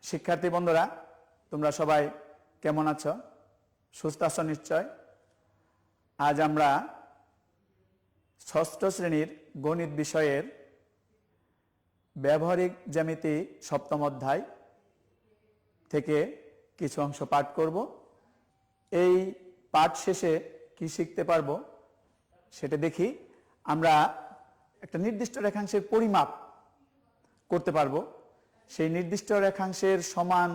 শিক্ষার্থী বন্ধুরা, তোমরা সবাই কেমন আছো? সুস্থ আছো নিশ্চয়। আজ আমরা ষষ্ঠ শ্রেণীর গণিত বিষয়ের ব্যবহারিক জ্যামিতি সপ্তম অধ্যায় থেকে কিছু অংশ পাঠ করব। এই পাঠ শেষে কি শিখতে পারবো সেটা দেখি। আমরা একটা নির্দিষ্ট রেখাংশের পরিমাপ করতে পারবো। সেই নির্দিষ্ট রেখাংশের সমান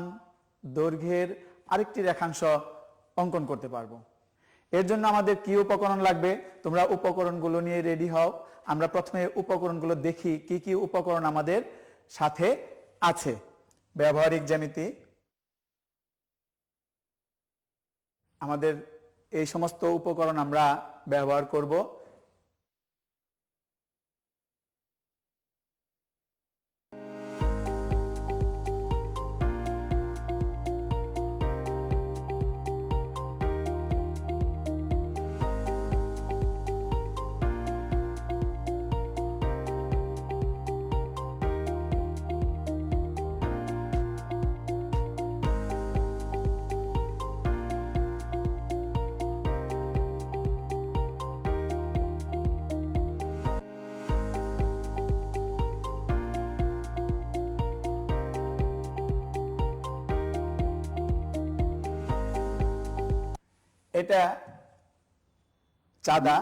দৈর্ঘ্যের আরেকটি রেখাংশ অঙ্কন করতে পারবো। এর জন্য আমাদের কি উপকরণ লাগবে? তোমরা উপকরণগুলো নিয়ে রেডি হও। আমরা প্রথমে উপকরণগুলো দেখি কি কি উপকরণ আমাদের সাথে আছে। ব্যবহারিক জ্যামিতি, আমাদের এই সমস্ত উপকরণ আমরা ব্যবহার করব। এটা চাঁদা,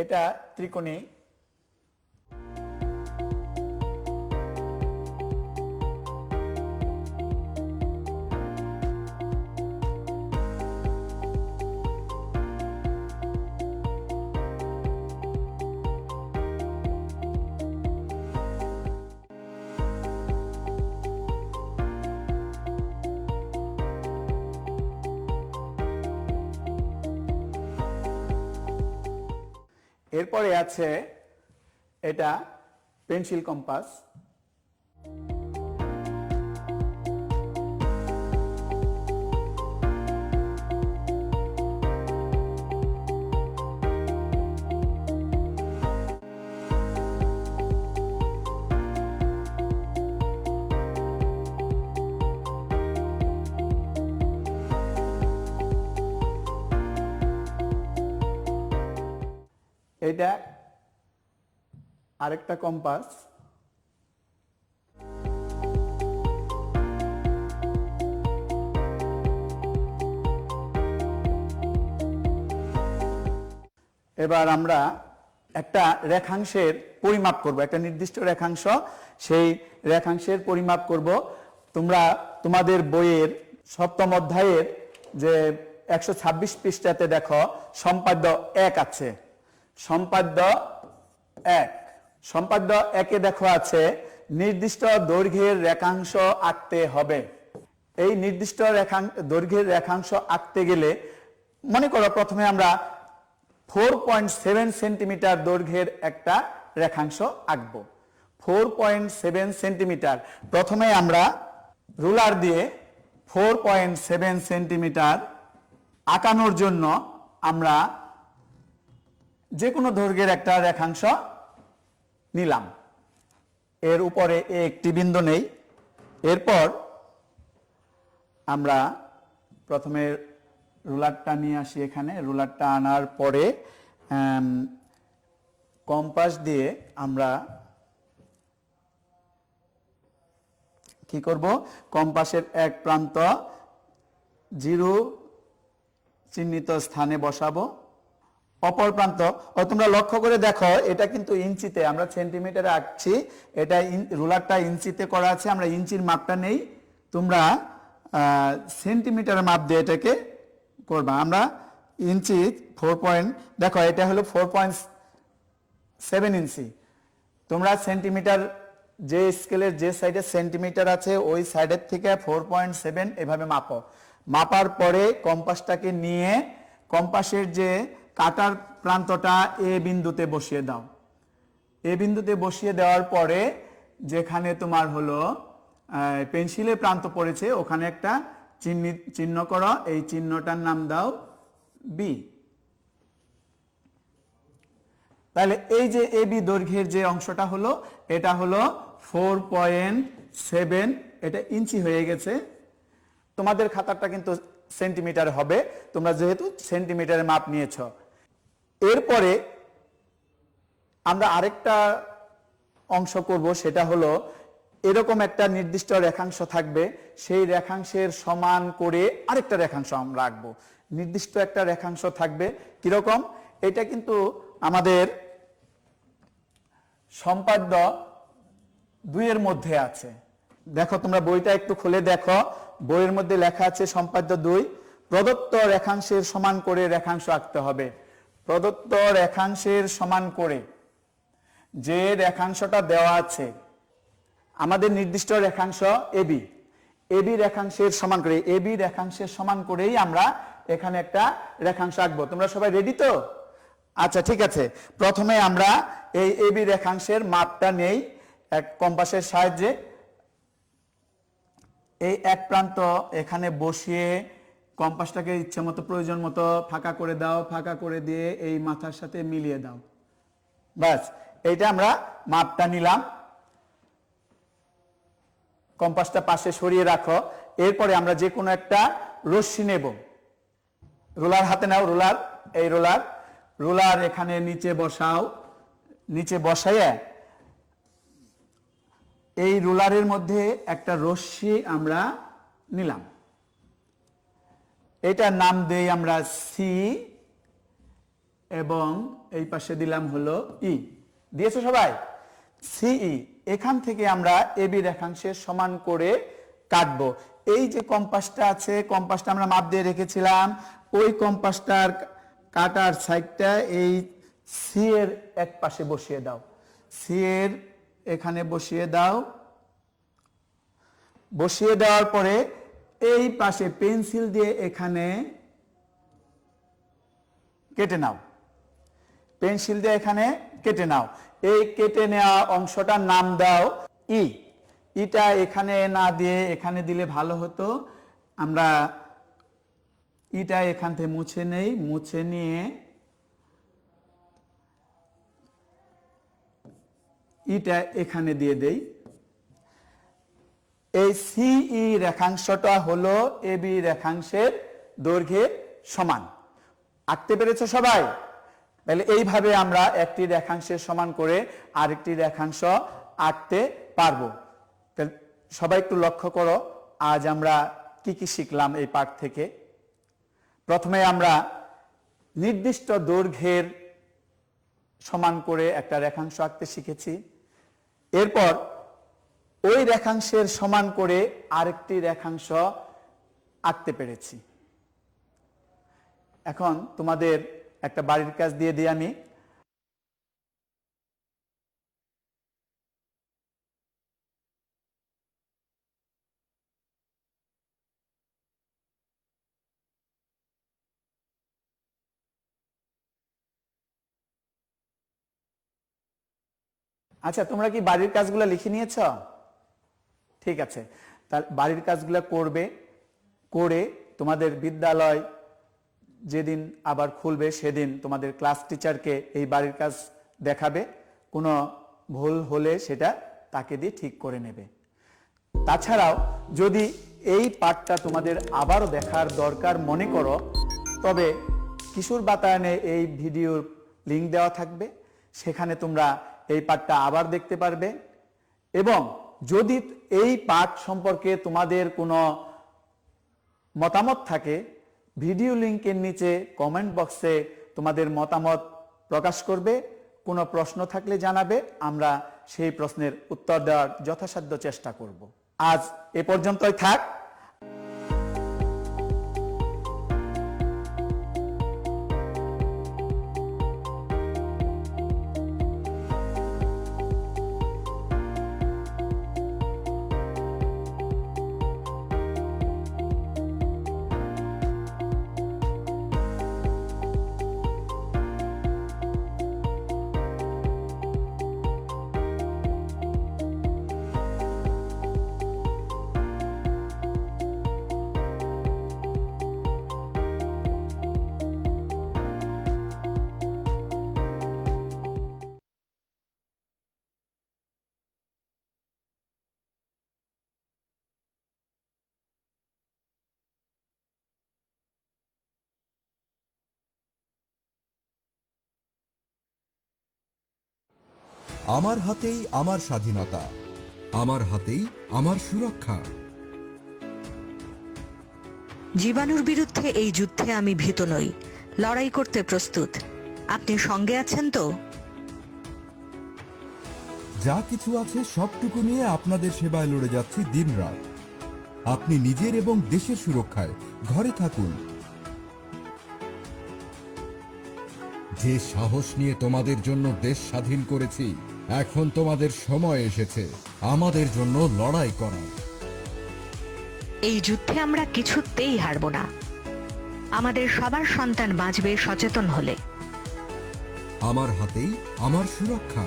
এটা ত্রিকোণী, এরপরে আছে এটা পেন্সিল কম্পাস, এটা আরেকটা কম্পাস, এবার আমরা একটা রেখাংশের পরিমাপ করব, একটা নির্দিষ্ট রেখাংশ, সেই রেখাংশের পরিমাপ করব। তোমরা তোমাদের বইয়ের সপ্তম অধ্যায়ের যে 126 পৃষ্ঠাতে দেখো সম্পাদ্য 1 আছে। সম্পাদ্য 1, সম্পাদ্য 1-এ দেখো আছে নির্দিষ্ট দৈর্ঘ্যের রেখাংশ আঁকতে হবে। এই নির্দিষ্ট দৈর্ঘ্যের রেখাংশ আঁকতে গেলে মনে করো প্রথমে আমরা 4.7 সেন্টিমিটার দৈর্ঘ্যের একটা রেখাংশ আঁকব। 4.7 সেন্টিমিটার। প্রথমে আমরা রুলার দিয়ে 4.7 সেন্টিমিটার আঁকানোর জন্য আমরা যে কোনো দৈর্ঘ্যের একটা রেখাংশ নিলাম। এর উপরে একটি বিন্দু নেই। এরপর আমরা প্রথমে রুলারটা নিয়ে আসি এখানে। রুলারটা আনার পরে কম্পাস দিয়ে আমরা কি করব? কম্পাসের এক প্রান্ত 0 চিহ্নিত স্থানে বসাবো, অপর প্রান্ত, তোমরা লক্ষ্য করে দেখো এটা কিন্তু ইঞ্চিতে, আমরা সেন্টিমিটারে আঁকছি, এটা রুলারটা ইঞ্চিতে করা আছে, আমরা ইঞ্চির মাপটা নেই, তোমরা সেন্টিমিটারের মাপ দিয়ে এটাকে করবা। আমরা ইঞ্চি 4. দেখো এটা হলো 4.7 ইঞ্চি। তোমরা সেন্টিমিটার, যে স্কেলের যে সাইডে সেন্টিমিটার আছে ওই সাইডের থেকে 4.7 এভাবে মাপো। মাপার পরে কম্পাসটাকে নিয়ে কম্পাসের যে কাটার প্রান্তটা এ বিন্দুতে বসিয়ে দাও। এ বিন্দুতে বসিয়ে দেওয়ার পরে যেখানে তোমার হলো পেন্সিলের প্রান্ত পড়েছে ওখানে একটা চিহ্ন করো, এই চিহ্নটার নাম দাও বি। তাহলে এই যে এ বি দৈর্ঘ্যের যে অংশটা হলো এটা হলো 4.7, এটা ইঞ্চি হয়ে গেছে। তোমাদের খাতাটা কিন্তু সেন্টিমিটার হবে, তোমরা যেহেতু সেন্টিমিটারে মাপ নিয়েছ। এরপরে আমরা আরেকটা অংশ করব, সেটা হলো এরকম একটা নির্দিষ্ট রেখাংশ থাকবে, সেই রেখাংশের সমান করে আরেকটা রেখাংশ আমরা আঁকবো। নির্দিষ্ট একটা রেখাংশ থাকবে, কিরকম? এটা কিন্তু আমাদের সম্পাদ্য 2 এর মধ্যে আছে। দেখো তোমরা বইটা একটু খুলে দেখো, বইয়ের মধ্যে লেখা আছে সম্পাদ্য 2, প্রদত্ত রেখাংশের সমান করে রেখাংশ আঁকতে হবে। প্রদত্ত রেখাংশের সমান করে, যে রেখাংশটা দেওয়া আছে আমাদের নির্দিষ্ট রেখাংশ এবি, এবি রেখাংশের সমান করে, এবি রেখাংশের সমান করেই আমরা এখানে একটা রেখাংশ আঁকবো। তোমরা সবাই রেডি তো? আচ্ছা ঠিক আছে, প্রথমে আমরা এই এবি রেখাংশের মাপটা নেই এক কম্পাসের সাহায্যে। এই এক প্রান্ত এখানে বসিয়ে কম্পাসটাকে ইচ্ছে মতো প্রয়োজন মতো ফাঁকা করে দাও, ফাঁকা করে দিয়ে এই মাথার সাথে মিলিয়ে দাও। বাস, এইটা আমরা মাপটা নিলাম। কম্পাসটা পাশে সরিয়ে রাখো। এরপরে আমরা যে কোনো একটা রশ্মি নেব। রুলার হাতে নাও, রুলার, এই রুলার, রুলার এখানে নিচে বসাও। নিচে বসাইয়া এই রুলারের মধ্যে একটা রশ্মি আমরা নিলাম, এটার নাম দেই আমরা সি, এবং এই পাশে দিলাম হলো ই। দিয়েছো সবাই? সিই। এখান থেকে আমরা এবি রেখাংশের সমান করে কাটবো। এই যে কম্পাসটা আছে, কম্পাসটা আমরা মাপ দিয়ে রেখেছিলাম, ওই কম্পাসটার কাটার সাইডটা এই সি এর এক পাশে বসিয়ে দাও। সি এর এখানে বসিয়ে দাও। বসিয়ে দেওয়ার পরে এই পাশে পেন্সিল দিয়ে এখানে কেটে নাও। পেন্সিল দিয়ে এখানে কেটে নাও। এই কেটে নেওয়া অংশটার নাম দাও ই। ইটা এখানে না দিয়ে এখানে দিলে ভালো হতো। আমরা ইটা এখান থেকে মুছে নেই, মুছে নিয়ে ইটা এখানে দিয়ে দেই। এই সিই রেখাংশটা হলো এবি রেখাংশের দৈর্ঘ্যের সমান। আঁকতে পেরেছো সবাই? তাহলে এইভাবে আমরা একটি রেখাংশের সমান করে আরেকটি রেখাংশ আঁকতে পারবো। সবাই একটু লক্ষ্য করো, আজ আমরা কি কি শিখলাম এই পাঠ থেকে। প্রথমে আমরা নির্দিষ্ট দৈর্ঘ্যের সমান করে একটা রেখাংশ আঁকতে শিখেছি। এরপর ওই রেখাংশের সমান করে আরেকটি রেখাংশ আঁকতে পেরেছি। এখন তোমাদের একটা বাড়ির কাজ দিয়ে দিই আমি। আচ্ছা, তোমরা কি বাড়ির কাজগুলো লিখে নিয়েছ? ঠিক আছে, তাহলে বাড়ির কাজগুলো করবে। করে তোমাদের বিদ্যালয় যেদিন আবার খুলবে সেদিন তোমাদের ক্লাস টিচারকে এই বাড়ির কাজ দেখাবে। কোনো ভুল হলে সেটা তাকে দিয়ে ঠিক করে নেবে। তাছাড়াও যদি এই পাঠটা তোমাদের আবারও দেখার দরকার মনে করো, তবে কিশোর বাতায়নে এই ভিডিওর লিঙ্ক দেওয়া থাকবে, সেখানে তোমরা এই পাঠটা আবার দেখতে পারবে। এবং যদি এই পাঠ সম্পর্কে তোমাদের কোনো মতামত থাকে, ভিডিও লিঙ্কের নিচে কমেন্ট বক্সে তোমাদের মতামত প্রকাশ করবে। কোনো প্রশ্ন থাকলে জানাবে, আমরা সেই প্রশ্নের উত্তর দেওয়ার যথাসাধ্য চেষ্টা করব। আজ এ পর্যন্তই থাক। আমার হাতেই আমার স্বাধীনতা, আমার হাতেই আমার সুরক্ষা। জীবাণুর বিরুদ্ধে এই যুদ্ধে আমি ভীত নই, লড়াই করতে প্রস্তুত। আপনি সঙ্গে আছেন তো? যা কিছু আছে সবটুকু নিয়ে আপনাদের সেবায় লড়ে যাচ্ছি দিনরাত। আপনি নিজের এবং দেশের সুরক্ষায় ঘরে থাকুন। যে সাহস নিয়ে তোমাদের জন্য দেশ স্বাধীন করেছি, এখন তোমাদের সময় এসেছে আমাদের জন্য লড়াই করার। এই যুদ্ধে আমরা কিছুতেই হারব না। আমাদের সবার সন্তান বাঁচবে সচেতন হলে। আমার হাতেই আমার সুরক্ষা।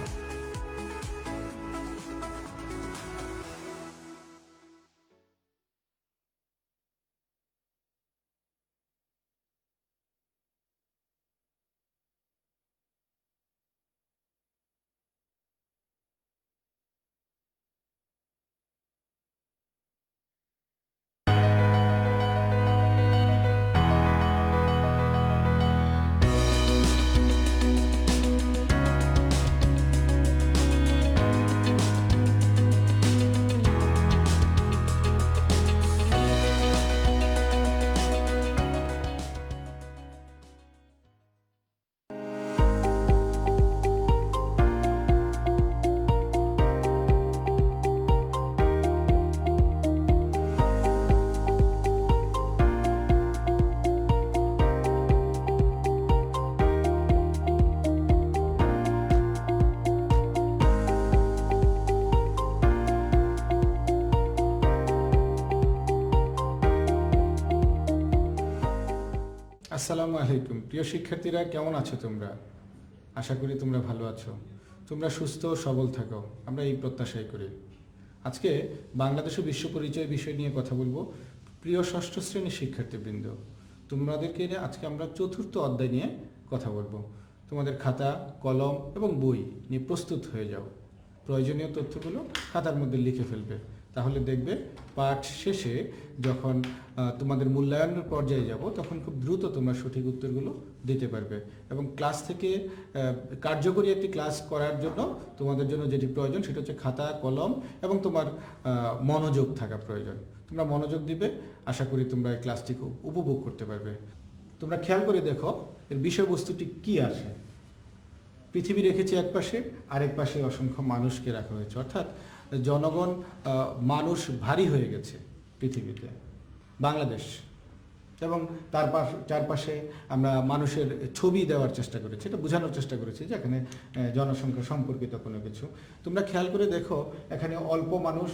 আসসালামু আলাইকুম। প্রিয় শিক্ষার্থীরা, কেমন আছো তোমরা? আশা করি তোমরা ভালো আছো। তোমরা সুস্থ ও সবল থাকো, আমরা এই প্রত্যাশাই করি। আজকে বাংলাদেশ ও বিশ্ব পরিচয় বিষয় নিয়ে কথা বলবো। প্রিয় ষষ্ঠ শ্রেণীর শিক্ষার্থীবৃন্দ, তোমাদেরকে নিয়ে আজকে আমরা চতুর্থ অধ্যায় নিয়ে কথা বলবো। তোমাদের খাতা, কলম এবং বই নিয়ে প্রস্তুত হয়ে যাও। প্রয়োজনীয় তথ্যগুলো খাতার মধ্যে লিখে ফেলবে। তাহলে দেখবে পাঠ শেষে যখন তোমাদের মূল্যায়নের পর্যায়ে যাব, তখন খুব দ্রুত তোমরা সঠিক উত্তরগুলো দিতে পারবে। এবং ক্লাস থেকে কার্যকরী একটি ক্লাস করার জন্য তোমাদের জন্য যেটি প্রয়োজন সেটা হচ্ছে খাতা, কলম এবং তোমার মনোযোগ থাকা প্রয়োজন। তোমরা মনোযোগ দিবে, আশা করি তোমরা এই ক্লাসটি খুব উপভোগ করতে পারবে। তোমরা খেয়াল করে দেখো এর বিষয়বস্তুটি কি আসে। পৃথিবী রেখেছে এক পাশে, আরেক পাশে অসংখ্য মানুষকে রাখা হয়েছে, অর্থাৎ জনগণ, মানুষ ভারী হয়ে গেছে পৃথিবীতে। বাংলাদেশ এবং তার চারপাশে আমরা মানুষের ছবি দেওয়ার চেষ্টা করেছি, এটা বোঝানোর চেষ্টা করেছি যে এখানে জনসংখ্যা সম্পর্কিত কোনো কিছু। তোমরা খেয়াল করে দেখো এখানে অল্প মানুষ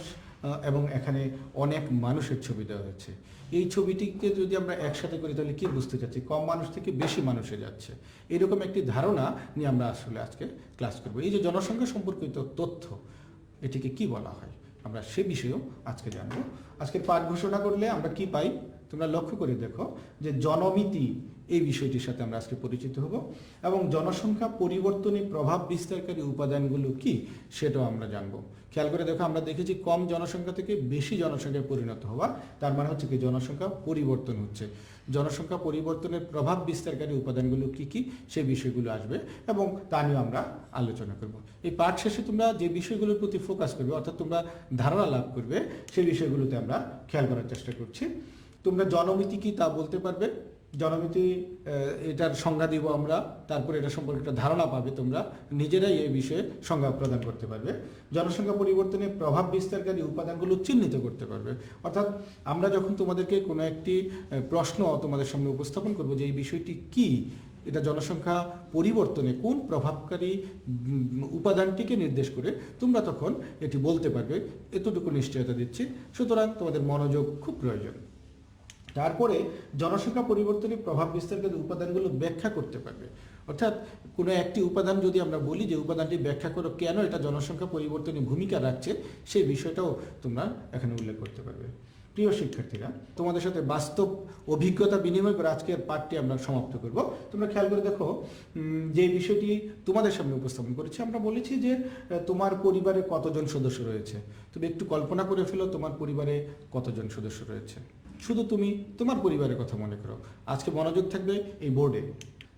এবং এখানে অনেক মানুষের ছবি দেওয়া হয়েছে। এই ছবিটিকে যদি আমরা একসাথে করি তাহলে কি বুঝতে চাচ্ছি? কম মানুষ থেকে বেশি মানুষে যাচ্ছে, এরকম একটি ধারণা নিয়ে আমরা আসলে আজকে ক্লাস করব। এই যে জনসংখ্যা সম্পর্কিত তথ্য, এটিকে কি বলা হয় আমরা সে বিষয়েও আজকে জানবো। আজকে পাঠ ঘোষণা করলে আমরা কি পাই তোমরা লক্ষ্য করে দেখো যে জনমিতি এই বিষয়টির সাথে আমরা আজকে পরিচিত হব এবং জনসংখ্যা পরিবর্তনে প্রভাব বিস্তারকারী উপাদানগুলো কি সেটাও আমরা জানবো। খেয়াল করে দেখো, আমরা দেখেছি কম জনসংখ্যা থেকে বেশি জনসংখ্যায় পরিণত হওয়া, তার মানে হচ্ছে কি জনসংখ্যা পরিবর্তন হচ্ছে। জনসংখ্যা পরিবর্তনের প্রভাব বিস্তারকারী উপাদানগুলো কি কি সেই বিষয়গুলো আসবে এবং তা নিয়ে আমরা আলোচনা করব। এই পাঠ শেষে তোমরা যে বিষয়গুলোর প্রতি ফোকাস করবে, অর্থাৎ তোমরা ধারণা লাভ করবে, সেই বিষয়গুলোতে আমরা খেয়াল করার চেষ্টা করছি। তোমরা জনমিতি কি তা বলতে পারবে। জনমিতি এটার সংজ্ঞা দিব আমরা, তারপরে এটা সম্পর্কে একটা ধারণা পাবে, তোমরা নিজেরাই এই বিষয়ে সংজ্ঞা প্রদান করতে পারবে। জনসংখ্যা পরিবর্তনে প্রভাব বিস্তারকারী উপাদানগুলো চিহ্নিত করতে পারবে। অর্থাৎ আমরা যখন তোমাদেরকে কোনো একটি প্রশ্ন তোমাদের সামনে উপস্থাপন করব যে এই বিষয়টি কি, এটা জনসংখ্যা পরিবর্তনে কোন প্রভাবকারী উপাদানটিকে নির্দেশ করে, তোমরা তখন এটি বলতে পারবে, এতটুকু নিশ্চয়তা দিচ্ছি। সুতরাং তোমাদের মনোযোগ খুব প্রয়োজন। তারপরে জনসংখ্যা পরিবর্তনের প্রভাব বিস্তারকারী উপাদানগুলো ব্যাখ্যা করতে পারবে। অর্থাৎ কোনো একটি উপাদান যদি আমরা বলি যে উপাদানটি ব্যাখ্যা করো কেন এটা জনসংখ্যা পরিবর্তনে ভূমিকা রাখছে, সেই বিষয়টাও তোমরা এখানে উল্লেখ করতে পারবে। প্রিয় শিক্ষার্থীরা, তোমাদের সাথে বাস্তব অভিজ্ঞতা বিনিময় করে আজকের পাঠটি আমরা সমাপ্ত করব। তোমরা খেয়াল করে দেখো যে বিষয়টি তোমাদের সামনে উপস্থাপন করেছি, আমরা বলেছি যে তোমার পরিবারে কতজন সদস্য রয়েছে। তুমি একটু কল্পনা করে ফেলো তোমার পরিবারে কতজন সদস্য রয়েছে। শুধু তুমি তোমার পরিবারের কথা মনে করো। আজকে মনোযোগ থাকবে এই বোর্ডে।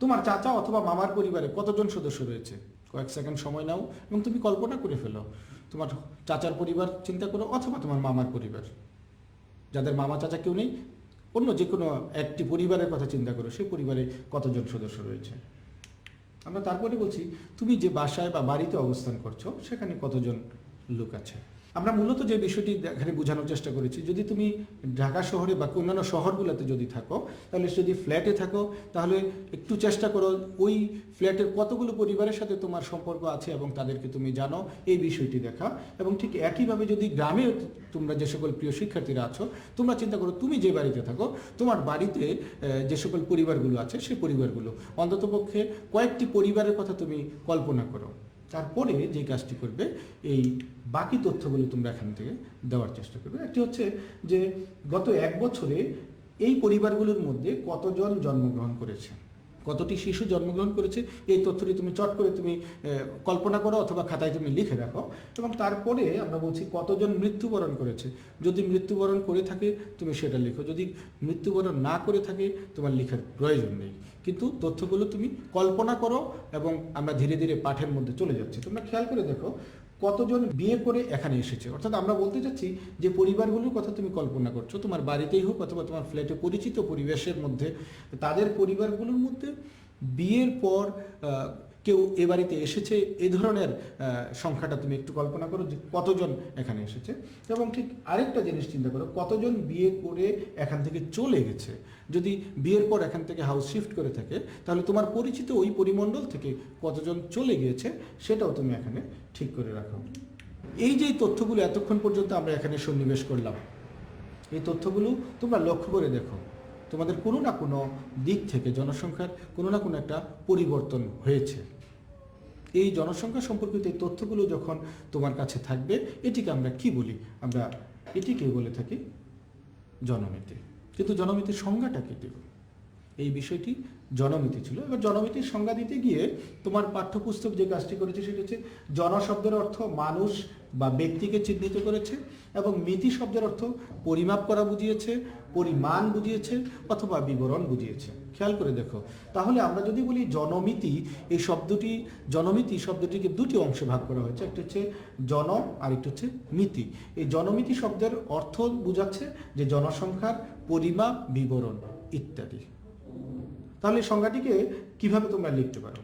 তোমার চাচা অথবা মামার পরিবারে কতজন সদস্য রয়েছে, কয়েক সেকেন্ড সময় নাও এবং তুমি কল্পনা করে ফেলো তোমার চাচার পরিবার চিন্তা করো অথবা তোমার মামার পরিবার, যাদের মামা চাচা কেউ নেই, অন্য যে কোনো একটি পরিবারের কথা চিন্তা করো, সেই পরিবারে কতজন সদস্য রয়েছে। আমরা তারপরে বলছি তুমি যে বাসায় বা বাড়িতে অবস্থান করছো সেখানে কতজন লোক আছে। আমরা মূলত যে বিষয়টি এখানে বোঝানোর চেষ্টা করেছি, যদি তুমি ঢাকা শহরে বা অন্যান্য শহরগুলোতে যদি থাকো, তাহলে যদি ফ্ল্যাটে থাকো তাহলে একটু চেষ্টা করো ওই ফ্ল্যাটের কতগুলো পরিবারের সাথে তোমার সম্পর্ক আছে এবং তাদেরকে তুমি জানো, এই বিষয়টি দেখা। এবং ঠিক একইভাবে যদি গ্রামে তোমরা যে সকল প্রিয় শিক্ষার্থীরা আছো, তোমরা চিন্তা করো তুমি যে বাড়িতে থাকো তোমার বাড়িতে যে সকল পরিবারগুলো আছে সেই পরিবারগুলো অন্ততপক্ষে কয়েকটি পরিবারের কথা তুমি কল্পনা করো। তারপরে যে কাজটি করবে, এই বাকি তথ্যগুলো তোমরা এখান থেকে দেওয়ার চেষ্টা করবে। একটি হচ্ছে যে গত 1 বছরে এই পরিবারগুলোর মধ্যে কতজন জন্মগ্রহণ করেছে, কতটি শিশু জন্মগ্রহণ করেছে, এই তথ্যটি তুমি চট করে তুমি কল্পনা করো অথবা খাতায় তুমি লিখে রাখো। এবং তারপরে আমরা বলছি কতজন মৃত্যুবরণ করেছে, যদি মৃত্যুবরণ করে থাকে তুমি সেটা লিখো, যদি মৃত্যুবরণ না করে থাকে তোমার লেখার প্রয়োজন নেই, কিন্তু তথ্যগুলো তুমি কল্পনা করো। এবং আমরা ধীরে ধীরে পাঠের মধ্যে চলে যাচ্ছি। তোমরা খেয়াল করে দেখো কতজন বিয়ে করে এখানে এসেছে, অর্থাৎ আমরা বলতে চাচ্ছি যে পরিবারগুলোর কথা তুমি কল্পনা করছো তোমার বাড়িতেই হোক অথবা তোমার ফ্ল্যাটে পরিচিত পরিবেশের মধ্যে, তাদের পরিবারগুলোর মধ্যে বিয়ের পর কেউ এ বাড়িতে এসেছে এই ধরনের সংখ্যাটা তুমি একটু কল্পনা করো যে কতজন এখানে এসেছে। এবং ঠিক আরেকটা জিনিস চিন্তা করো, কতজন বিয়ে করে এখান থেকে চলে গেছে। যদি বিয়ের পর এখান থেকে হাউস শিফট করে থাকে তাহলে তোমার পরিচিত ওই পরিমণ্ডল থেকে কতজন চলে গিয়েছে সেটাও তুমি এখানে ঠিক করে রাখো। এই যে তথ্যগুলো এতক্ষণ পর্যন্ত আমরা এখানে সন্নিবেশ করলাম, এই তথ্যগুলো তোমরা লক্ষ্য করে দেখো তোমাদের কোনো না কোনো দিক থেকে জনসংখ্যার কোনো না কোনো একটা পরিবর্তন হয়েছে। এই জনসংখ্যা সম্পর্কিত এই তথ্যগুলো যখন তোমার কাছে থাকবে, এটিকে আমরা কি বলি? আমরা এটিকে বলে থাকি জনমিতি। কিন্তু জনমিতির সংজ্ঞাটা কি দেব, এই বিষয়টি জনমিতি ছিল। এবার জনমিতির সংজ্ঞা দিতে গিয়ে তোমার পাঠ্যপুস্তক যে কাজটি করেছে সেটা হচ্ছে জনশব্দের অর্থ মানুষ বা ব্যক্তিকে চিহ্নিত করেছে, এবং মিতি শব্দের অর্থ পরিমাপ করা বুঝিয়েছে, পরিমাণ বুঝিয়েছে অথবা বিবরণ বুঝিয়েছে। খেয়াল করে দেখো, তাহলে আমরা যদি বলি জনমিতি, এই শব্দটি জনমিতি শব্দটিকে দুটি অংশে ভাগ করা হয়েছে, একটা হচ্ছে জন আর একটা হচ্ছে মিতি। এই জনমিতি শব্দের অর্থ বোঝাচ্ছে যে জনসংখ্যার পরিমাপ, বিবরণ ইত্যাদি। তাহলে সংজ্ঞাটিকে কিভাবে তোমরা লিখতে পারো?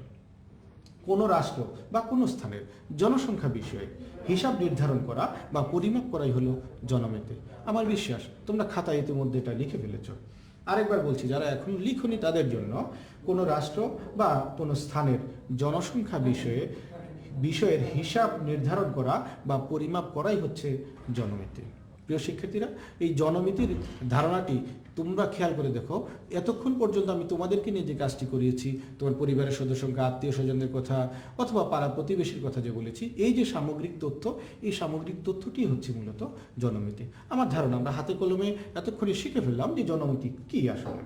কোনো রাষ্ট্র বা কোনো স্থানের জনসংখ্যা বিষয়ে হিসাব নির্ধারণ করা বা পরিমাপ করাই হলো জনমিতি। আমার বিশ্বাস তোমরা খাতায় ইতিমধ্যে এটা লিখে ফেলেছ। আরেকবার বলছি, যারা এখন লিখনি তাদের জন্য কোনো রাষ্ট্র বা কোনো স্থানের জনসংখ্যা বিষয়ের হিসাব নির্ধারণ করা বা পরিমাপ করাই হচ্ছে জনমিতি। প্রিয় শিক্ষার্থীরা, এই জনমিতির ধারণাটি তোমরা খেয়াল করে দেখো, এতক্ষণ পর্যন্ত আমি তোমাদেরকে নিয়ে যে কাজটি করিয়েছি, তোমার পরিবারের সদস্য সংখ্যা, আত্মীয় স্বজনদের কথা অথবা পাড়া প্রতিবেশীর কথা যে বলেছি, এই যে সামগ্রিক তথ্য, এই সামগ্রিক তথ্যটি হচ্ছে মূলত জনমিতি। আমার ধারণা আমরা হাতে কলমে এতক্ষণে শিখে ফেললাম যে জনমিতি কি আসলে।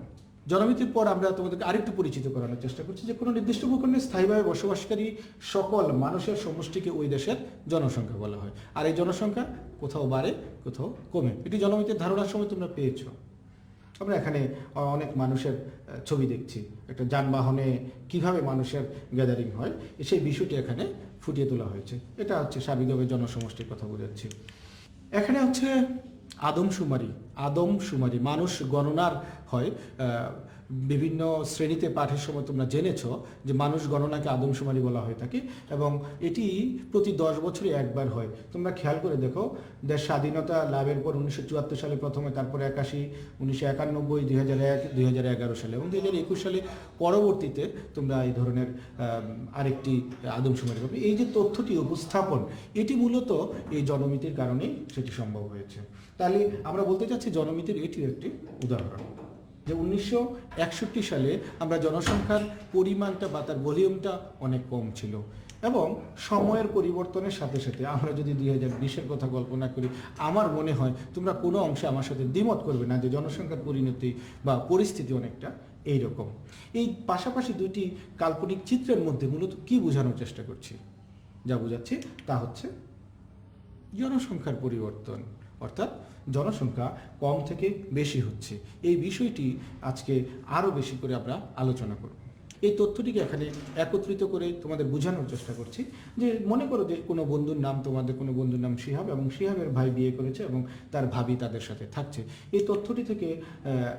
জনমিতির পর আমরা তোমাদেরকে আরেকটু পরিচিত করানোর চেষ্টা করছি যে কোনো নির্দিষ্ট ভূখণ্ডে স্থায়ীভাবে বসবাসকারী সকল মানুষের সমষ্টিকে ওই দেশের জনসংখ্যা বলা হয়। আর এই জনসংখ্যা কোথাও বাড়ে কোথাও কমে। এটি জনমিতির ধারণার সময় তোমরা পেয়েছ। আমরা এখানে অনেক মানুষের ছবি দেখছি, একটা যানবাহনে কিভাবে মানুষের গ্যাদারিং হয় সেই বিষয়টি এখানে ফুটিয়ে তোলা হয়েছে। এটা হচ্ছে সার্বিকভাবে জনসমষ্টির কথা বোঝাচ্ছি। এখানে হচ্ছে আদমশুমারি মানুষ গণনার হয়। বিভিন্ন শ্রেণীতে পাঠের সময় তোমরা জেনেছ যে মানুষ গণনাকে আদমশুমারি বলা হয়ে থাকে, এবং এটি প্রতি 10 বছরে একবার হয়। তোমরা খেয়াল করে দেখো, দেশ স্বাধীনতা লাভের পর 1974 সালে প্রথমে, তারপরে 81, 1991, 2001, 2011 সালে এবং 2021 সালে পরবর্তীতে তোমরা এই ধরনের আরেকটি আদমশুমারি পাবে। এই যে তথ্যটি উপস্থাপন, এটি মূলত এই জনমিতির কারণেই সেটি সম্ভব হয়েছে। তাহলে আমরা বলতে চাচ্ছি জনমিতির এটির একটি উদাহরণ যে 1961 সালে আমরা জনসংখ্যার পরিমাণটা বা তার ভলিউমটা অনেক কম ছিল, এবং সময়ের পরিবর্তনের সাথে সাথে আমরা যদি 2020-এর কথা কল্পনা করি, আমার মনে হয় তোমরা কোনো অংশে আমার সাথে দ্বিমত করবে না যে জনসংখ্যার পরিণতি বা পরিস্থিতি অনেকটা এইরকম। এই পাশাপাশি দুইটি কাল্পনিক চিত্রের মধ্যে মূলত কি বোঝানোর চেষ্টা করছি, যা বোঝাচ্ছি তা হচ্ছে জনসংখ্যার পরিবর্তন, অর্থাৎ জনসংখ্যা কম থেকে বেশি হচ্ছে। এই বিষয়টি আজকে আরও বেশি করে আমরা আলোচনা করব। এই তথ্যটিকে এখানে একত্রিত করে তোমাদের বোঝানোর চেষ্টা করছি যে মনে করো যে কোনো বন্ধুর নাম, তোমাদের কোনো বন্ধুর নাম শিহাব এবং শিহাবের ভাই বিয়ে করেছে এবং তার ভাবি তাদের সাথে থাকছে। এই তথ্যটি থেকে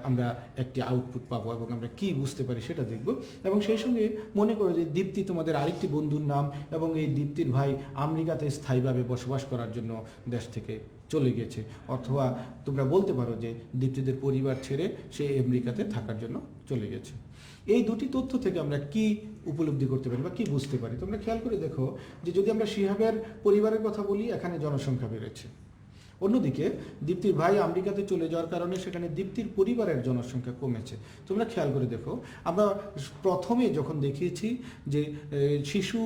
আমরা একটি আউটপুট পাবো এবং আমরা কি বুঝতে পারি সেটা দেখব। এবং সেই সঙ্গে মনে করো যে দীপ্তি তোমাদের আরেকটি বন্ধুর নাম এবং এই দীপ্তির ভাই আমেরিকাতে স্থায়ীভাবে বসবাস করার জন্য দেশ থেকে চলে গেছে, অথবা তোমরা বলতে পারো যে দীপ্তিদের পরিবার ছেড়ে সে আমেরিকাতে থাকার জন্য চলে গেছে। এই দুটি তথ্য থেকে আমরা কি উপলব্ধি করতে পারি বা কি বুঝতে পারি? তোমরা খেয়াল করে দেখো যে যদি আমরা শিহাবের পরিবারের কথা বলি, এখানে জনসংখ্যা বেড়েছে। অন্যদিকে দীপ্তির ভাই আমেরিকাতে চলে যাওয়ার কারণে সেখানে দীপ্তির পরিবারের জনসংখ্যা কমেছে। তোমরা খেয়াল করে দেখো, আমরা প্রথমে যখন দেখিয়েছি যে শিশু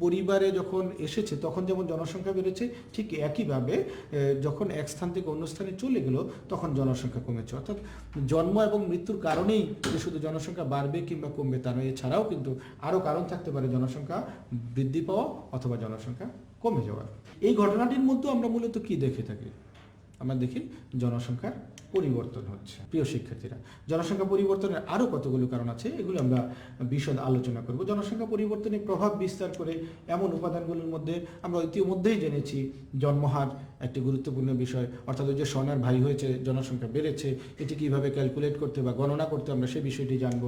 পরিবারে যখন এসেছে তখন যেমন জনসংখ্যা বেড়েছে, ঠিক একইভাবে যখন এক স্থান থেকে অন্য স্থানে চলে গেল তখন জনসংখ্যা কমেছে। অর্থাৎ জন্ম এবং মৃত্যুর কারণেই যে শুধু জনসংখ্যা বাড়বে কিংবা কমবে তা নয়, এছাড়াও কিন্তু আরও কারণ থাকতে পারে জনসংখ্যা বৃদ্ধি পাওয়া অথবা জনসংখ্যা কমে যাওয়ার। এই ঘটনাটির মধ্যে আমরা মূলত কি দেখে থাকি? আমরা দেখি জনসংখ্যার পরিবর্তন হচ্ছে। প্রিয় শিক্ষার্থীরা, জনসংখ্যা পরিবর্তনের আরও কতগুলো কারণ আছে, এগুলো আমরা বিশদ আলোচনা করব। জনসংখ্যা পরিবর্তনে প্রভাব বিস্তার করে এমন উপাদানগুলোর মধ্যে আমরা ইতিমধ্যেই জেনেছি জন্মহার একটি গুরুত্বপূর্ণ বিষয়, অর্থাৎ ওই যে সোনার ভাই হয়েছে, জনসংখ্যা বেড়েছে, এটি কিভাবে ক্যালকুলেট করতে বা গণনা করতে আমরা সেই বিষয়টি জানব।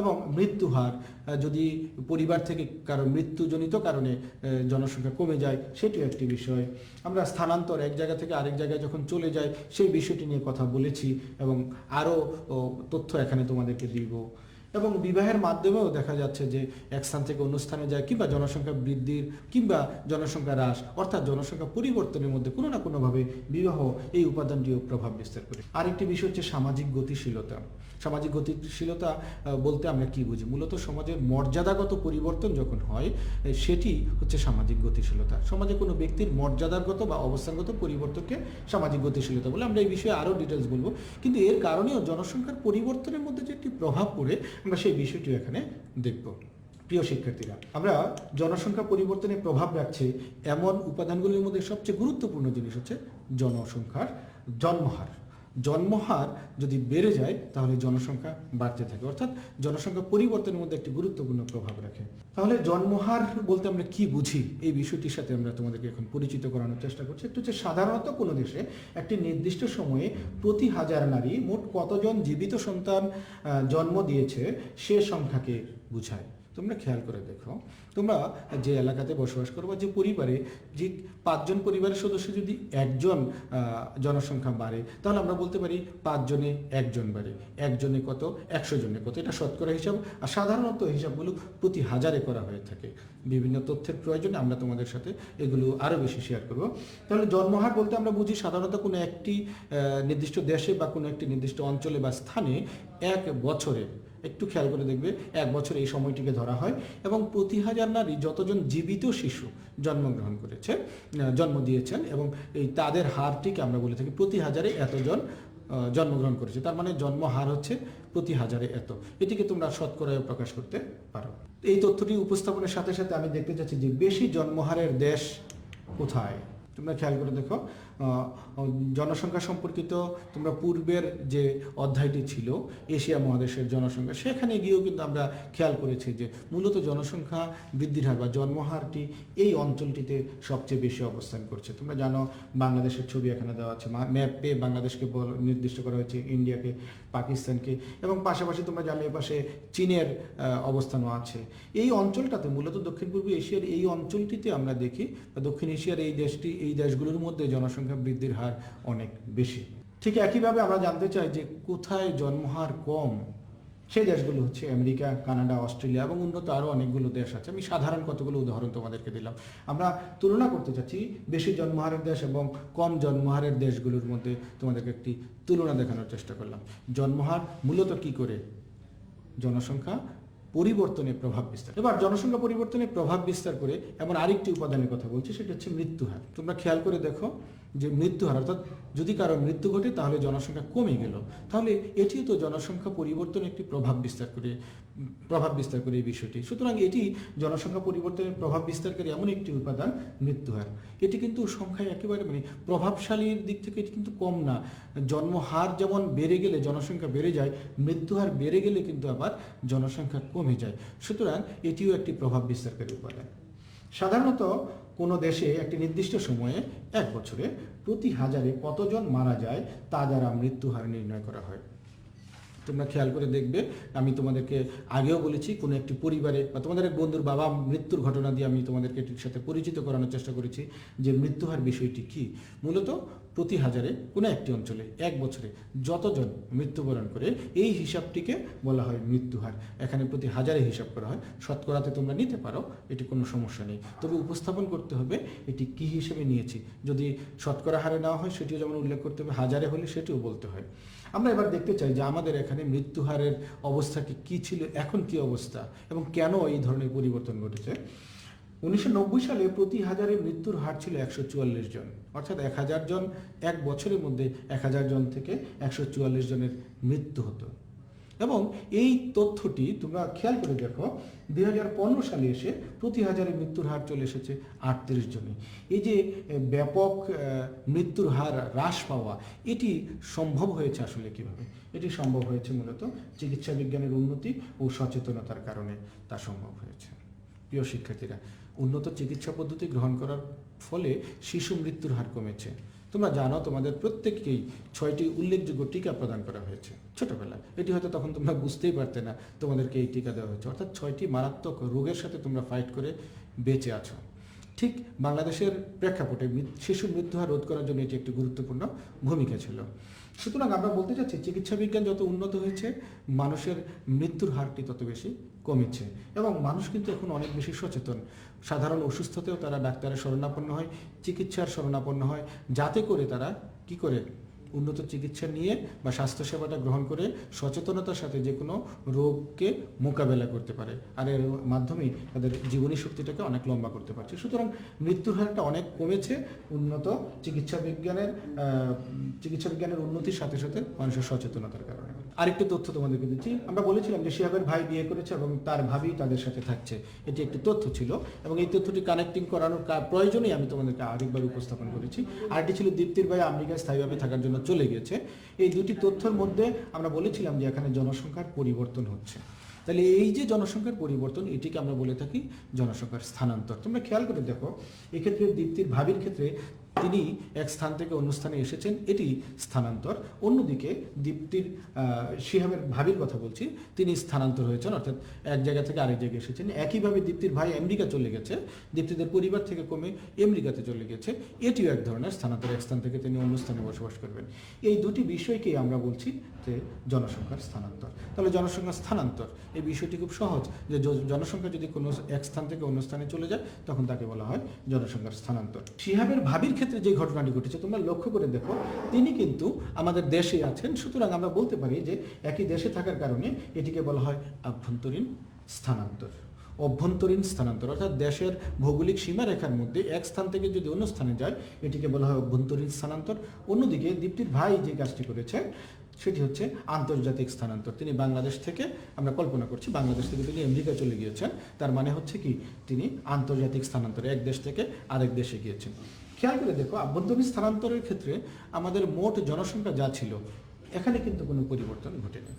এবং মৃত্যুহার, যদি পরিবার থেকে কারো মৃত্যুজনিত কারণে জনসংখ্যা কমে যায় সেটিও একটি বিষয়। আমরা স্থানান্তর, এক জায়গা থেকে আরেক জায়গায় যখন চলে যায় সেই বিষয়টি নিয়ে কথা বলেছি এবং আরও তথ্য এখানে তোমাদেরকে দিব। এবং বিবাহের মাধ্যমেও দেখা যাচ্ছে যে এক স্থান থেকে অন্য স্থানে যায় কিংবা জনসংখ্যা বৃদ্ধির কিংবা জনসংখ্যা হ্রাস অর্থাৎ জনসংখ্যা পরিবর্তনের মধ্যে কোনো না কোনোভাবে বিবাহ এই উপাদানটিও প্রভাব বিস্তার করে। আরেকটি বিষয় হচ্ছে সামাজিক গতিশীলতা। সামাজিক গতিশীলতা বলতে আমরা কি বুঝি? মূলত সমাজের মর্যাদাগত পরিবর্তন যখন হয় সেটি হচ্ছে সামাজিক গতিশীলতা। সমাজে কোনো ব্যক্তির মর্যাদাগত বা অবস্থানগত পরিবর্তনকে সামাজিক গতিশীলতা বলে। আমরা এই বিষয়ে আরও ডিটেলস বলবো, কিন্তু এর কারণেও জনসংখ্যার পরিবর্তনের মধ্যে যে একটি প্রভাব পড়ে আমরা সেই বিষয়টিও এখানে দেখব। প্রিয় শিক্ষার্থীরা, আমরা জনসংখ্যা পরিবর্তনে প্রভাব রাখছে এমন উপাদানগুলির মধ্যে সবচেয়ে গুরুত্বপূর্ণ জিনিস হচ্ছে জনসংখ্যার জন্মহার। জন্মহার যদি বেড়ে যায় তাহলে জনসংখ্যা বাড়তে থাকে, অর্থাৎ জনসংখ্যা পরিবর্তনের মধ্যে একটি গুরুত্বপূর্ণ প্রভাব রাখে। তাহলে জন্মহার বলতে আমরা কি বুঝি, এই বিষয়টির সাথে আমরা তোমাদেরকে এখন পরিচিত করানোর চেষ্টা করছি। একটু হচ্ছে সাধারণত কোনো দেশে একটি নির্দিষ্ট সময়ে প্রতি হাজার নারী মোট কতজন জীবিত সন্তান জন্ম দিয়েছে সে সংখ্যাকে বোঝায়। তোমরা খেয়াল করে দেখো, তোমরা যে এলাকাতে বসবাস করো বা যে পরিবারে, যে 5 জন পরিবারের সদস্য যদি একজন জনসংখ্যা বাড়ে তাহলে আমরা বলতে পারি 5 জনে 1 জন বাড়ে। 1 জনে কত? 100 জনে কত? এটা শতকরা হিসাব, আর সাধারণত হিসাবগুলো প্রতি হাজারে করা হয়ে থাকে। বিভিন্ন তথ্যের প্রয়োজনে আমরা তোমাদের সাথে এগুলো আরও বেশি শেয়ার করব। তাহলে জন্মহার বলতে আমরা বুঝি সাধারণত কোনো একটি নির্দিষ্ট দেশে বা কোনো একটি নির্দিষ্ট অঞ্চলে বা স্থানে এক বছরে, একটু খেয়াল করে দেখবে, 1 বছর এই সময়টিকে ধরা হয় এবং প্রতি হাজার নারী যতজন জীবিত শিশু জন্মগ্রহণ করেছে, জন্ম দিয়েছেন এবং এই তাদের হারটিকে আমরা বলে থাকি প্রতি হাজারে এতজন জন্মগ্রহণ করেছে, তার মানে জন্ম হার হচ্ছে প্রতি হাজারে এত। এটিকে তোমরা শতকরায় প্রকাশ করতে পারো। এই তথ্যটি উপস্থাপনের সাথে সাথে আমি দেখতে চাচ্ছি যে বেশি জন্মহারের দেশ কোথায়। তোমরা খেয়াল করে দেখো, জনসংখ্যা সম্পর্কিত তোমরা পূর্বের যে অধ্যায়টি ছিল এশিয়া মহাদেশের জনসংখ্যা, সেখানে গিয়েও কিন্তু আমরা খেয়াল করেছি যে মূলত জনসংখ্যা বৃদ্ধির হার বা জন্মহারটি এই অঞ্চলটিতে সবচেয়ে বেশি অবস্থান করছে। তোমরা জানো বাংলাদেশের ছবি এখানে দেওয়া আছে, ম্যাপে বাংলাদেশকে নির্দিষ্ট করা হয়েছে, ইন্ডিয়াকে, পাকিস্তানকে, এবং পাশাপাশি তোমরা জানো এপাশে চীনের অবস্থানও আছে। এই অঞ্চলটাতে মূলত দক্ষিণ পূর্ব এশিয়ার এই অঞ্চলটিতে আমরা দেখি, দক্ষিণ এশিয়ার এই দেশগুলোর মধ্যে জনসংখ্যা বৃদ্ধির হার অনেক বেশি। ঠিক একইভাবে আমরা জানতে চাই যে কোথায় জন্মহার কম। সেই দেশগুলো হচ্ছে আমেরিকা, কানাডা, অস্ট্রেলিয়া এবং উন্নত আরও অনেকগুলো দেশ আছে। আমি সাধারণ কতগুলো উদাহরণ তোমাদেরকে দিলাম। আমরা তুলনা করতে চাচ্ছি বেশি জন্মহারের দেশ এবং কম জন্মহারের দেশগুলোর মধ্যে তোমাদেরকে একটি তুলনা দেখানোর চেষ্টা করলাম। জন্মহার মূলত কি করে জনসংখ্যা পরিবর্তনে প্রভাব বিস্তার। এবার জনসংখ্যা পরিবর্তনে প্রভাব বিস্তার করে এমন আরেকটি উপাদানের কথা বলছি, সেটা হচ্ছে মৃত্যুহার। তোমরা খেয়াল করে দেখো যে মৃত্যু হার, অর্থাৎ যদি কারো মৃত্যু ঘটে তাহলে জনসংখ্যা কমে গেল, তাহলে এটিও তো জনসংখ্যা পরিবর্তনে একটি প্রভাব বিস্তার করে এই বিষয়টি। সুতরাং এটি জনসংখ্যা পরিবর্তনের প্রভাব বিস্তারকারী এমন একটি উপাদান মৃত্যুহার। এটি কিন্তু সংখ্যায় একেবারে প্রভাবশালীর দিক থেকে এটি কিন্তু কম না। জন্মহার যেমন বেড়ে গেলে জনসংখ্যা বেড়ে যায়, মৃত্যুহার বেড়ে গেলে কিন্তু আবার জনসংখ্যা কমে যায়। সুতরাং এটিও একটি প্রভাব বিস্তারকারী উপাদান। সাধারণত কোনো দেশে একটি নির্দিষ্ট সময়ে 1 বছরে প্রতি হাজারে কতজন মারা যায় তা দ্বারা মৃত্যুহার নির্ণয় করা হয়। তোমরা খেয়াল করে দেখবে, আমি তোমাদেরকে আগেও বলেছি, কোনো একটি পরিবারে বা তোমাদের এক বন্ধুর বাবা মৃত্যুর ঘটনা দিয়ে আমি তোমাদেরকে এটির সাথে পরিচিত করানোর চেষ্টা করেছি যে মৃত্যুহার বিষয়টি কি। মূলত প্রতি হাজারে কোনো একটি অঞ্চলে 1 বছরে যতজন মৃত্যুবরণ করে এই হিসাবটিকে বলা হয় মৃত্যুহার। এখানে প্রতি হাজারে হিসাব করা হয়, শতকরাতে তোমরা নিতে পারো, এটি কোনো সমস্যা নেই। তবে উপস্থাপন করতে হবে এটি কি হিসেবে নিয়েছি। যদি শতকরা হারে নেওয়া হয় সেটিও যেমন উল্লেখ করতে হবে, হাজারে হলে সেটিও বলতে হয়। আমরা এবার দেখতে চাই যে আমাদের এখানে মৃত্যুহারের অবস্থাটি কি ছিল, এখন কি অবস্থা এবং কেন এই ধরনের পরিবর্তন ঘটেছে। 1990 সালে প্রতি হাজারে মৃত্যুর হার ছিল 144 জন, অর্থাৎ 1000 জন 1 বছরের মধ্যে 1000 জন থেকে 144 জনের মৃত্যু হতো। এবং এই তথ্যটি তোমরা খেয়াল করে দেখো, 2015 সালে এসে প্রতি হাজারে মৃত্যুর হার চলে এসেছে 38 জনে। এই যে ব্যাপক মৃত্যুর হার হ্রাস পাওয়া, এটি সম্ভব হয়েছে আসলে কিভাবে? এটি সম্ভব হয়েছে মূলত চিকিৎসা বিজ্ঞানের উন্নতি ও সচেতনতার কারণে তা সম্ভব হয়েছে। প্রিয় শিক্ষার্থীরা, উন্নত চিকিৎসা পদ্ধতি গ্রহণ করার ফলে শিশু মৃত্যুর হার কমেছে। তোমরা জানো তোমাদের প্রত্যেককেই 6টি উল্লেখযোগ্য টিকা প্রদান করা হয়েছে ছোটবেলায়। এটি হয়তো তখন তোমরা বুঝতেই পারতে না তোমাদেরকে এই টিকা দেওয়া হয়েছে, অর্থাৎ 6টি মারাত্মক রোগের সাথে তোমরা ফাইট করে বেঁচে আছো। ঠিক বাংলাদেশের প্রেক্ষাপটে শিশু মৃত্যুহার রোধ করার জন্য এটি একটি গুরুত্বপূর্ণ ভূমিকা ছিল। সুতরাং আমরা বলতে চাচ্ছি চিকিৎসা বিজ্ঞান যত উন্নত হয়েছে মানুষের মৃত্যুর হারটি তত বেশি কমেছে এবং মানুষ কিন্তু এখন অনেক বেশি সচেতন। সাধারণ অসুস্থতেও তারা ডাক্তারের শরণাপন্ন হয়, চিকিৎসার শরণাপন্ন হয়, যাতে করে তারা কি করে উন্নত চিকিৎসা নিয়ে বা স্বাস্থ্যসেবাটা গ্রহণ করে সচেতনতার সাথে যে কোনো রোগকে মোকাবেলা করতে পারে, আর এর মাধ্যমেই তাদের জীবনী শক্তিটাকে অনেক লম্বা করতে পারছে। সুতরাং মৃত্যুর হারটা অনেক কমেছে উন্নত চিকিৎসা বিজ্ঞানের উন্নতির সাথে সাথে মানুষের সচেতনতার কারণে। আরেকটি তথ্য তোমাদেরকে দিচ্ছি, আমরা বলেছিলাম যে শিহাবের ভাই বিয়ে করেছে এবং তার ভাবি তাদের সাথে থাকছে, এটি একটি তথ্য ছিল এবং এই তথ্যটি কানেক্টিং করানোর প্রয়োজনেই আমি তোমাদেরকে আরেকবার উপস্থাপন করেছি। আরেকটি ছিল দীপ্তির ভাই আমেরিকায় স্থায়ীভাবে থাকার জন্য চলে গেছে। এই দুটি তথ্যের মধ্যে আমরা বলেছিলাম যে এখানে জনসংখ্যার পরিবর্তন হচ্ছে। তাহলে এই যে জনসংখ্যার পরিবর্তন, এটিকে আমরা বলে থাকি জনসংখ্যার স্থানান্তর। তোমরা খেয়াল করে দেখো, এক্ষেত্রে দীপ্তির ভাবির ক্ষেত্রে তিনি এক স্থান থেকে অন্য স্থানে এসেছেন, এটি স্থানান্তর। অন্যদিকে দীপ্তির শিহাবের ভাবির কথা বলছি, তিনি স্থানান্তর হয়েছেন, অর্থাৎ এক জায়গা থেকে আরেক জায়গায় এসেছেন। একইভাবে দীপ্তির ভাই আমেরিকা চলে গেছে, দীপ্তিদের পরিবার থেকে কমে আমেরিকাতে চলে গেছে, এটিও এক ধরনের স্থানান্তর। এক স্থান থেকে তিনি অন্য স্থানে বসবাস করবেন। এই দুটি বিষয়কেই আমরা বলছি যে জনসংখ্যার স্থানান্তর। তাহলে জনসংখ্যার স্থানান্তর এই বিষয়টি খুব সহজ, যে জনসংখ্যা যদি কোনো এক স্থান থেকে অন্য স্থানে চলে যায় তখন তাকে বলা হয় জনসংখ্যার স্থানান্তর। শিহাবের ভাবির ক্ষেত্রে যে ঘটনাটি ঘটেছে তোমরা লক্ষ্য করে দেখো, তিনি কিন্তু আমাদের দেশে আছেন। সুতরাং আমরা বলতে পারি যে একই দেশে থাকার কারণে এটিকে বলা হয় আভ্যন্তরীণ স্থানান্তর। অভ্যন্তরীণ স্থানান্তর অর্থাৎ দেশের ভৌগোলিক সীমারেখার মধ্যে এক স্থান থেকে যদি অন্য স্থানে যায় এটিকে বলা হয় অভ্যন্তরীণ স্থানান্তর। অন্যদিকে দীপ্তির ভাই যে কাজটি করেছে সেটি হচ্ছে আন্তর্জাতিক স্থানান্তর। তিনি বাংলাদেশ থেকে, আমরা কল্পনা করছি বাংলাদেশ থেকে তিনি আমেরিকা চলে গিয়েছেন, তার মানে হচ্ছে কি তিনি আন্তর্জাতিক স্থানান্তর, এক দেশ থেকে আরেক দেশে গিয়েছেন। খেয়াল করে দেখো, আভ্যন্তরীণ স্থানান্তরের ক্ষেত্রে আমাদের মোট জনসংখ্যা যা ছিল এখানে কিন্তু কোনো পরিবর্তন ঘটেনি।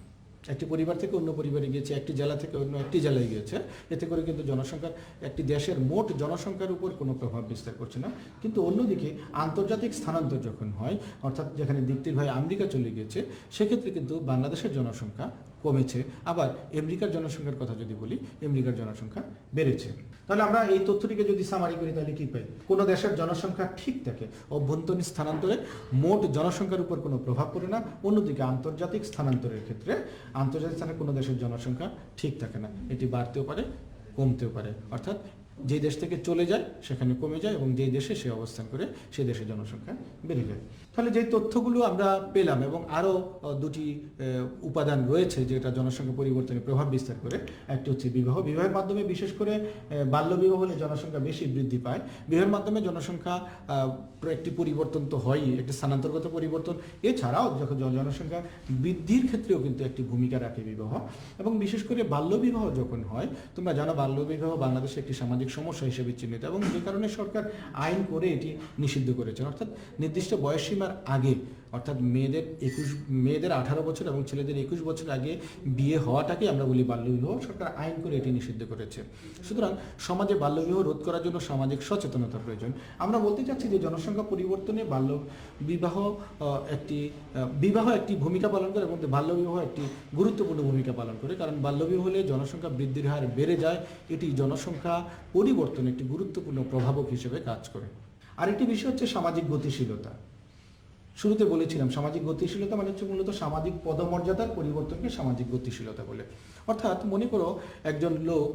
একটি পরিবার থেকে অন্য পরিবারে গিয়েছে, একটি জেলা থেকে অন্য একটি জেলায় গিয়েছে, এতে করে কিন্তু জনসংখ্যার একটি দেশের মোট জনসংখ্যার উপর কোনো প্রভাব বিস্তার করছে না। কিন্তু অন্যদিকে আন্তর্জাতিক স্থানান্তর যখন হয়, অর্থাৎ যেখানে দীপ্তির ভাই আমেরিকা চলে গিয়েছে, সেক্ষেত্রে কিন্তু বাংলাদেশের জনসংখ্যা কমেছে। আবার আমেরিকার জনসংখ্যার কথা যদি বলি, আমেরিকার জনসংখ্যা বেড়েছে। তাহলে আমরা এই তথ্যটিকে যদি সামারি করি তাহলে কি পাই? কোনো দেশের জনসংখ্যা ঠিক থাকে, অভ্যন্তরীণ স্থানান্তরে মোট জনসংখ্যার উপর কোনো প্রভাব পড়ে না। অন্যদিকে আন্তর্জাতিক স্থানান্তরের ক্ষেত্রে আন্তর্জাতিক স্থানে কোনো দেশের জনসংখ্যা ঠিক থাকে না, এটি বাড়তেও পারে কমতেও পারে। অর্থাৎ যে দেশ থেকে চলে যায় সেখানে কমে যায় এবং যে দেশে সে অবস্থান করে সে দেশের জনসংখ্যা বেড়ে যায়। তাহলে যে তথ্যগুলো আমরা পেলাম এবং আরও দুটি উপাদান রয়েছে যেটা জনসংখ্যা পরিবর্তনে প্রভাব বিস্তার করে, একটি হচ্ছে বিবাহ। বিবাহের মাধ্যমে বিশেষ করে বাল্যবিবাহ হলে জনসংখ্যা বেশি বৃদ্ধি পায়। বিবাহের মাধ্যমে জনসংখ্যা একটি পরিবর্তন তো হয়ই, একটি স্থানান্তরগত পরিবর্তন। এছাড়াও যখন জনসংখ্যা বৃদ্ধির ক্ষেত্রেও কিন্তু একটি ভূমিকা রাখে বিবাহ। এবং বিশেষ করে বাল্যবিবাহ যখন হয়, তোমরা জানো বাল্যবিবাহ বাংলাদেশে একটি সামাজিক সমস্যা হিসেবে চিহ্নিত এবং যে কারণে সরকার আইন করে এটি নিষিদ্ধ করেছে। অর্থাৎ নির্দিষ্ট বয়সসীমার আগে, অর্থাৎ মেয়েদের 18 বছর এবং ছেলেদের 21 বছর আগে বিয়ে হওয়াটাকে আমরা বলি বাল্যবিবাহ। সরকার আইন করে এটি নিষিদ্ধ করেছে। সুতরাং সমাজে বাল্যবিবাহ রোধ করার জন্য সামাজিক সচেতনতা প্রয়োজন। আমরা বলতে চাচ্ছি যে জনসংখ্যা পরিবর্তনে বিবাহ একটি ভূমিকা পালন করে এবং বাল্যবিবাহ একটি গুরুত্বপূর্ণ ভূমিকা পালন করে। কারণ বাল্যবিবাহ হলে জনসংখ্যা বৃদ্ধির হার বেড়ে যায়। এটি জনসংখ্যা পরিবর্তনে একটি গুরুত্বপূর্ণ প্রভাবক হিসেবে কাজ করে। আরেকটি বিষয় হচ্ছে সামাজিক গতিশীলতা। শুরুতে বলেছিলাম সামাজিক গতিশীলতা মানে হচ্ছে মূলত সামাজিক পদমর্যাদার পরিবর্তনকে সামাজিক গতিশীলতা বলে। অর্থাৎ মনে করো একজন লোক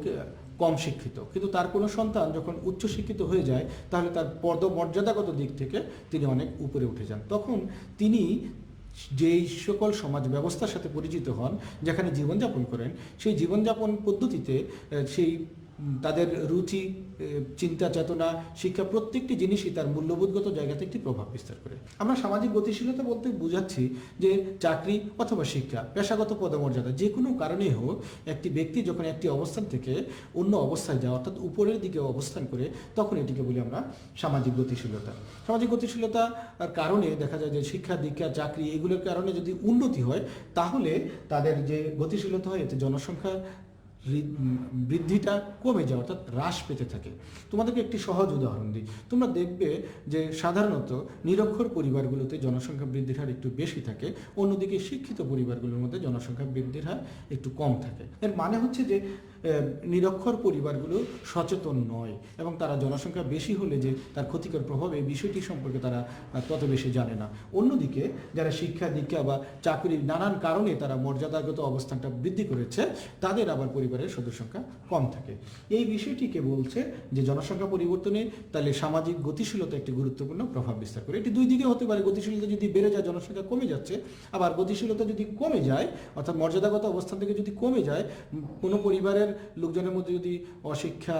কম শিক্ষিত, কিন্তু তার কোনো সন্তান যখন উচ্চ শিক্ষিত হয়ে যায় তাহলে তার পদমর্যাদাগত দিক থেকে তিনি অনেক উপরে উঠে যান। তখন তিনি যেই সকল সমাজ ব্যবস্থার সাথে পরিচিত হন, যেখানে জীবনযাপন করেন, সেই জীবনযাপন পদ্ধতিতে তাদের রুচি, চিন্তা চেতনা, শিক্ষা প্রত্যেকটি জিনিসই তার মূল্যবোধগত জায়গাতে একটি প্রভাব বিস্তার করে। আমরা সামাজিক গতিশীলতা বলতে বোঝাচ্ছি যে চাকরি অথবা শিক্ষা, পেশাগত পদমর্যাদা যে কোনো কারণেই হোক, একটি ব্যক্তি যখন একটি অবস্থান থেকে অন্য অবস্থায় যায় অর্থাৎ উপরের দিকে অবস্থান করে, তখন এটিকে বলি আমরা সামাজিক গতিশীলতা। সামাজিক গতিশীলতার কারণে দেখা যায় যে শিক্ষা, দীক্ষা, চাকরি এগুলোর কারণে যদি উন্নতি হয় তাহলে তাদের যে গতিশীলতা হয় এতে জনসংখ্যা বৃদ্ধিটা কমে যায় অর্থাৎ হ্রাস পেতে থাকে। তোমাদেরকে একটি সহজ উদাহরণ দিই। তোমরা দেখবে যে সাধারণত নিরক্ষর পরিবারগুলোতে জনসংখ্যা বৃদ্ধির হার একটু বেশি থাকে, অন্যদিকে শিক্ষিত পরিবারগুলোর মধ্যে জনসংখ্যা বৃদ্ধির হার একটু কম থাকে। এর মানে হচ্ছে যে নিরক্ষর পরিবারগুলো সচেতন নয় এবং তারা জনসংখ্যা বেশি হলে যে তার ক্ষতিকর প্রভাব এই বিষয়টি সম্পর্কে তারা তত বেশি জানে না। অন্যদিকে যারা শিক্ষা, দীক্ষা বা চাকরির নানান কারণে তারা মর্যাদাগত অবস্থানটা বৃদ্ধি করেছে, তাদের আবার পরিবারের সদস্য সংখ্যা কম থাকে। এই বিষয়টিকে বলছে যে জনসংখ্যা পরিবর্তনে তাহলে সামাজিক গতিশীলতা একটি গুরুত্বপূর্ণ প্রভাব বিস্তার করে। এটি দুই দিকে হতে পারে। গতিশীলতা যদি বেড়ে যায় জনসংখ্যা কমে যাচ্ছে, আবার গতিশীলতা যদি কমে যায় অর্থাৎ মর্যাদাগত অবস্থান থেকে যদি কমে যায়, কোনো পরিবারের লোকজনের মধ্যে যদি অশিক্ষা,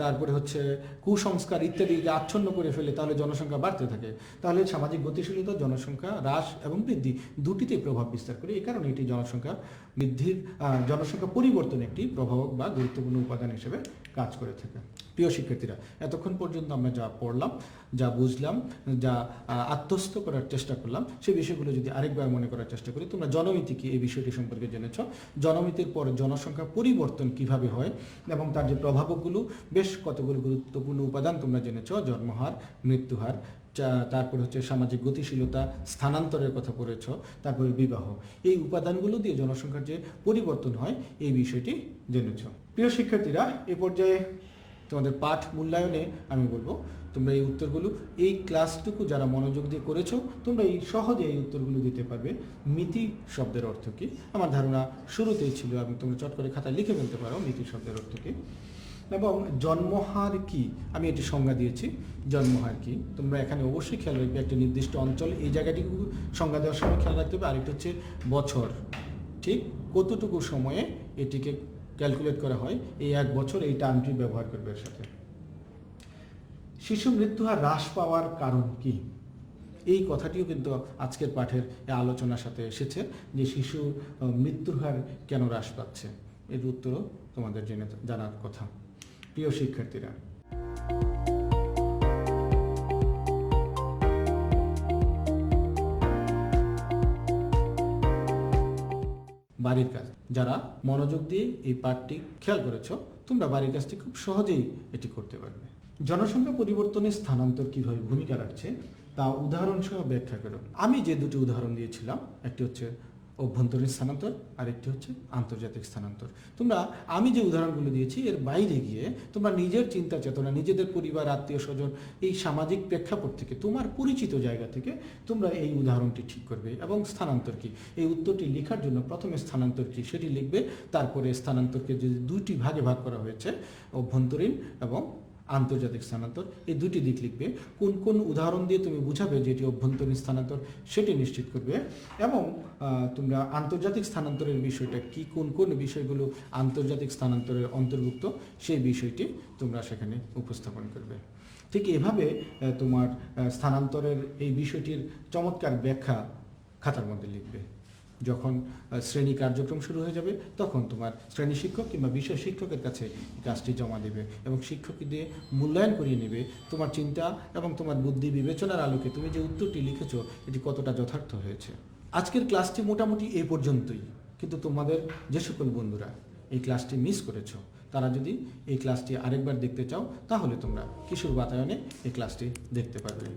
তারপরে হচ্ছে কুসংস্কার ইত্যাদিকে আচ্ছন্ন করে ফেলে, তাহলে জনসংখ্যা বাড়তে থাকে। তাহলে সামাজিক গতিশীলতা জনসংখ্যা হ্রাস এবং বৃদ্ধি দুটিতেই প্রভাব বিস্তার করে। এই কারণে এটি জনসংখ্যা পরিবর্তনে একটি প্রভাবক বা গুরুত্বপূর্ণ উপাদান হিসেবে কাজ করে থাকে। প্রিয় শিক্ষার্থীরা, এতক্ষণ পর্যন্ত আমরা যা পড়লাম, যা বুঝলাম, যা আত্মস্থ করার চেষ্টা করলাম, সেই বিষয়গুলো যদি আরেকবার মনে করার চেষ্টা করি, তোমরা জনমিতি কি এই বিষয়টি সম্পর্কে জেনেছ। জনমিতির পর জনসংখ্যা পরিবর্তন কিভাবে হয় এবং তার যে প্রভাবকগুলো, বেশ কতগুলো গুরুত্বপূর্ণ উপাদান তোমরা জেনেছ। জন্মহার, মৃত্যুহার, তারপর হচ্ছে সামাজিক গতিশীলতা, স্থানান্তরের কথা পড়েছ, তারপরে বিবাহ। এই উপাদানগুলো দিয়ে জনসংখ্যার যে পরিবর্তন হয় এই বিষয়টি জেনেছ। প্রিয় শিক্ষার্থীরা, এ পর্যায়ে তোমাদের পাঠ মূল্যায়নে আমি বলবো তোমরা এই উত্তরগুলো, এই ক্লাসটুকু যারা মনোযোগ দিয়ে করেছো, তোমরা এই সহজে এই উত্তরগুলো দিতে পারবে। মিতি শব্দের অর্থ কি? আমার ধারণা শুরুতেই ছিল, এবং তোমরা চট করে খাতায় লিখে ফেলতে পারো মিতি শব্দের অর্থ কি। এবং জন্মহার কি, আমি এটি সংজ্ঞা দিয়েছি। জন্মহার কি তোমরা এখানে অবশ্যই খেয়াল রাখবে, একটা নির্দিষ্ট অঞ্চল, এই জায়গাটিকে সংজ্ঞা দেওয়ার সময় খেয়াল রাখতে হবে। আরেকটা হচ্ছে বছর, ঠিক কতটুকু সময়ে এটিকে ক্যালকুলেট করা হয়, এই 1 বছর এই টার্মটি ব্যবহার করবে এর সাথে। শিশু মৃত্যুহার হ্রাস পাওয়ার কারণ কি, এই কথাটিও কিন্তু আজকের পাঠের আলোচনার সাথে এসেছে, যে শিশু মৃত্যুর হার কেন হ্রাস পাচ্ছে, এর উত্তরও তোমাদের জানার কথা। প্রিয় শিক্ষার্থীরা, বাড়ির কাজ, যারা মনোযোগ দিয়ে এই পাঠটি খেয়াল করেছো, তোমরা বাড়ির কাজটি খুব সহজেই এটি করতে পারবে। জনসংখ্যা পরিবর্তনে স্থানান্তর কিভাবে ভূমিকা রাখছে তা উদাহরণ সহ ব্যাখ্যা করো। আমি যে দুটি উদাহরণ দিয়েছিলাম, একটি হচ্ছে অভ্যন্তরীণ স্থানান্তর, আরেকটি হচ্ছে আন্তর্জাতিক স্থানান্তর। তোমরা আমি যে উদাহরণগুলো দিয়েছি এর বাইরে গিয়ে তোমরা নিজের চিন্তা চেতনা, নিজেদের পরিবার, আত্মীয় স্বজন, এই সামাজিক প্রেক্ষাপট থেকে, তোমার পরিচিত জায়গা থেকে তোমরা এই উদাহরণটি ঠিক করবে। এবং স্থানান্তর কি, এই উত্তরটি লেখার জন্য প্রথমে স্থানান্তর কি সেটি লিখবে, তারপরে স্থানান্তরকে যে দুটি ভাগে ভাগ করা হয়েছে, অভ্যন্তরীণ এবং আন্তর্জাতিক স্থানান্তর, এই দুটি দিক লিখবে। কোন কোন উদাহরণ দিয়ে তুমি বুঝাবে যে এটি অভ্যন্তরীণ স্থানান্তর সেটি নিশ্চিত করবে, এবং তোমরা আন্তর্জাতিক স্থানান্তরের বিষয়টা কি, কোন কোন বিষয়গুলো আন্তর্জাতিক স্থানান্তরের অন্তর্ভুক্ত সেই বিষয়টি তোমরা সেখানে উপস্থাপন করবে। ঠিক এভাবে তোমার স্থানান্তরের এই বিষয়টির চমৎকার ব্যাখ্যা খাতার মধ্যে লিখবে। যখন শ্রেণী কার্যক্রম শুরু হয়ে যাবে তখন তোমার শ্রেণী শিক্ষক কিংবা বিষয় শিক্ষকের কাছে কাজটি জমা দেবে এবং শিক্ষক দিয়ে মূল্যায়ন করিয়ে নেবে তোমার চিন্তা এবং তোমার বুদ্ধি বিবেচনার আলোকে তুমি যে উত্তরটি লিখেছো এটি কতটা যথার্থ হয়েছে। আজকের ক্লাসটি মোটামুটি এই পর্যন্তই, কিন্তু তোমাদের যে সকল বন্ধুরা এই ক্লাসটি মিস করেছো তারা যদি এই ক্লাসটি আরেকবার দেখতে চাও তাহলে তোমরা কিশোর বাতায়নে এই ক্লাসটি দেখতে পারবে।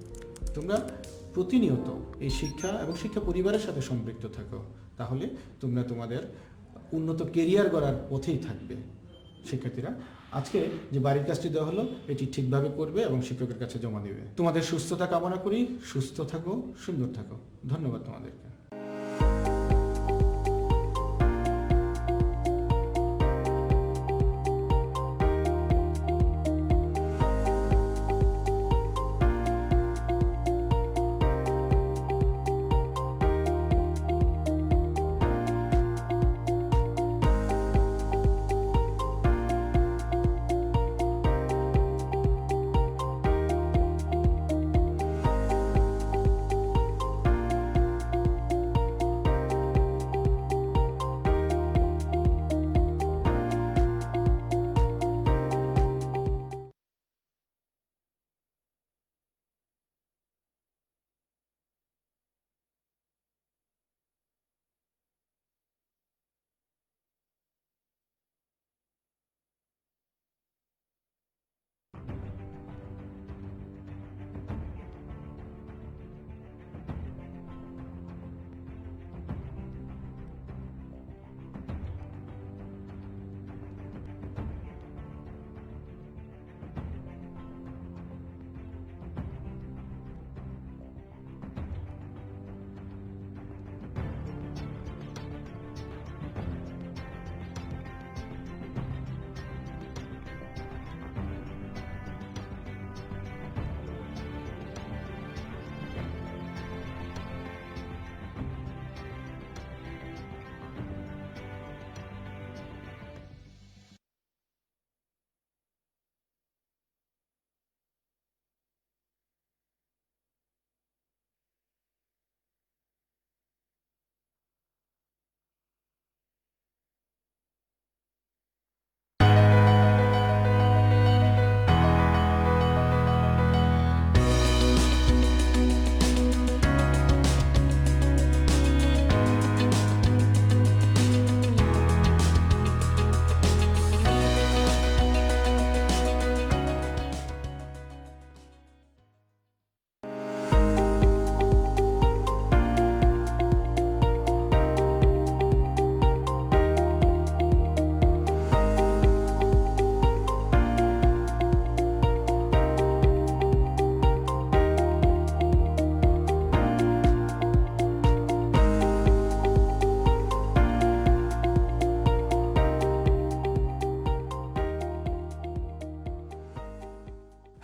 তোমরা প্রতিনিয়ত এই শিক্ষা এবং শিক্ষা পরিবারের সাথে সম্পৃক্ত থাকো, তাহলে তোমরা তোমাদের উন্নত কেরিয়ার গড়ার পথেই থাকবে। শিক্ষার্থীরা, আজকে যে বাড়ির কাজটি দেওয়া হলো এটি ঠিকভাবে করবে এবং শিক্ষকের কাছে জমা দেবে। তোমাদের সুস্থতা কামনা করি। সুস্থ থাকো, সুন্দর থাকো। ধন্যবাদ তোমাদেরকে।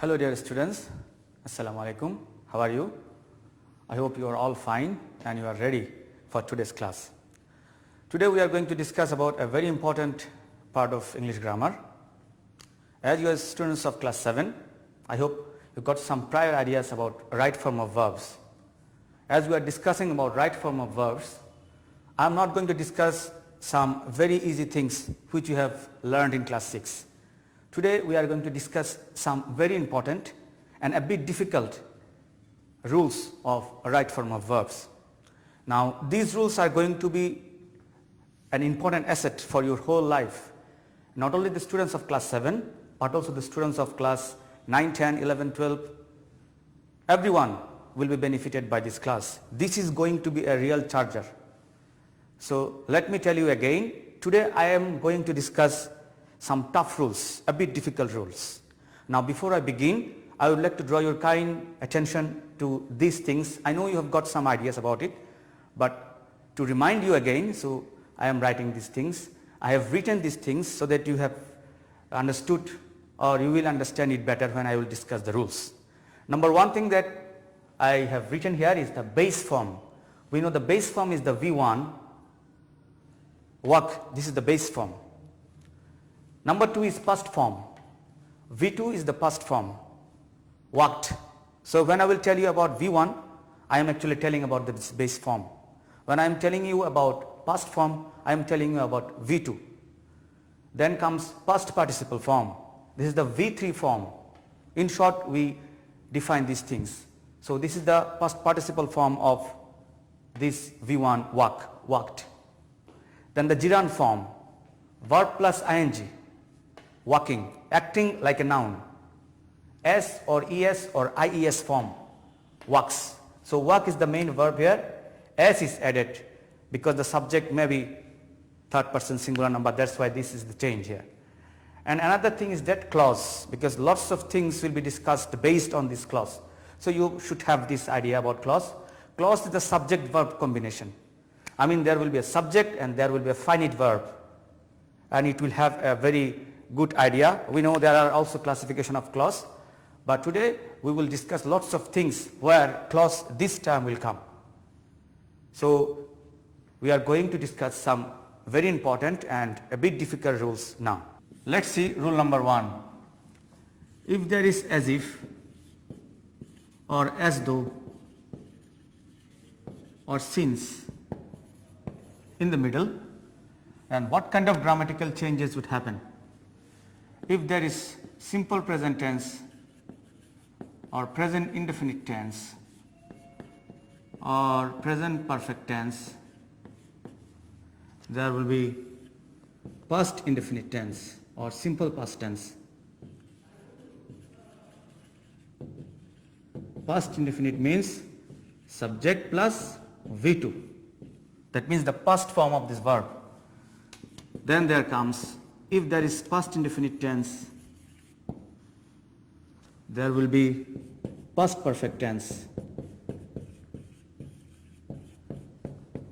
Hello dear students, Assalamu alaikum. How are you? I hope you are all fine and you are ready for today's class. Today we are going to discuss about a very important part of English grammar. As you are students of class 7, I hope you got some prior ideas about right form of verbs. As we are discussing about right form of verbs, I am not going to discuss some very easy things which you have learned in class 6. Today we are going to discuss some very important and a bit difficult rules of right form of verbs. Now these rules are going to be an important asset for your whole life. Not only the students of class 7 but also the students of class 9, 10, 11, 12. Everyone will be benefited by this class. This is going to be a real charger. So let me tell you again, today I am going to discuss some tough rules, a bit difficult rules. Now before I begin, I would like to draw your kind attention to these things. I know you have got some ideas about it, but to remind you again, so I am writing these things. I have written these things so that you have understood or you will understand it better when I will discuss the rules. Number one thing that I have written here is the base form. We know the base form is the V1 work. This is the base form. Number two is past form. V2 is the past form worked. So when I will tell you about V1, I am actually telling about this base form. When I am telling you about past form, I am telling you about V2. Then comes past participle form. This is the V3 form. In short, we define these things. So this is the past participle form of this V1 worked. Then the gerund form, verb plus ing, working, acting like a noun. S or es or ies form, works. So work is the main verb here. S is added because the subject may be third person singular number. That's why this is the change here. And another thing is that clause, because lots of things will be discussed based on this clause. So you should have this idea about clause. Clause is the subject verb combination. I mean, there will be a subject and there will be a finite verb, and it will have a very good idea. We know there are also classification of clause, but today we will discuss lots of things where clause this term will come. So we are going to discuss some very important and a bit difficult rules now. Let's see rule number 1. If there is as if or as though or since in the middle, then what kind of grammatical changes would happen? If there is simple present tense or present indefinite tense or present perfect tense, there will be past indefinite tense or simple past tense. Past indefinite means subject plus V2. That means the past form of this verb. Then there comes, if there is past indefinite tense, there will be past perfect tense.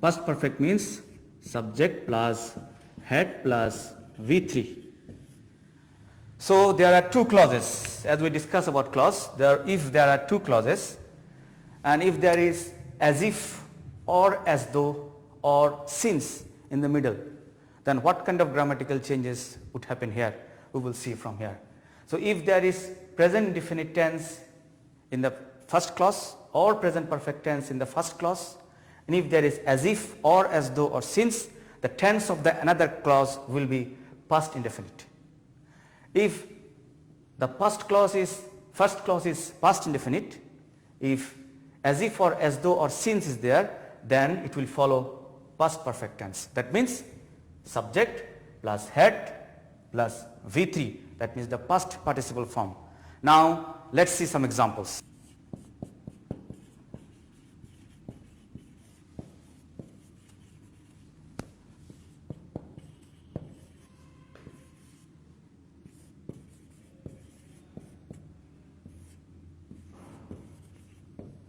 Past perfect means subject plus head plus V3. So there are two clauses. As we discuss about clause, if there are two clauses, and if there is as if or as though or since in the middle, then what kind of grammatical changes would happen here? We will see from here. So if there is present indefinite tense in the first clause or present perfect tense in the first clause, and if there is as if or as though or since, the tense of the another clause will be past indefinite. If the first clause is past indefinite, if as if or as though or since is there, then it will follow past perfect tense. That means subject plus head plus V3. That means the past participle form. Now let's see some examples.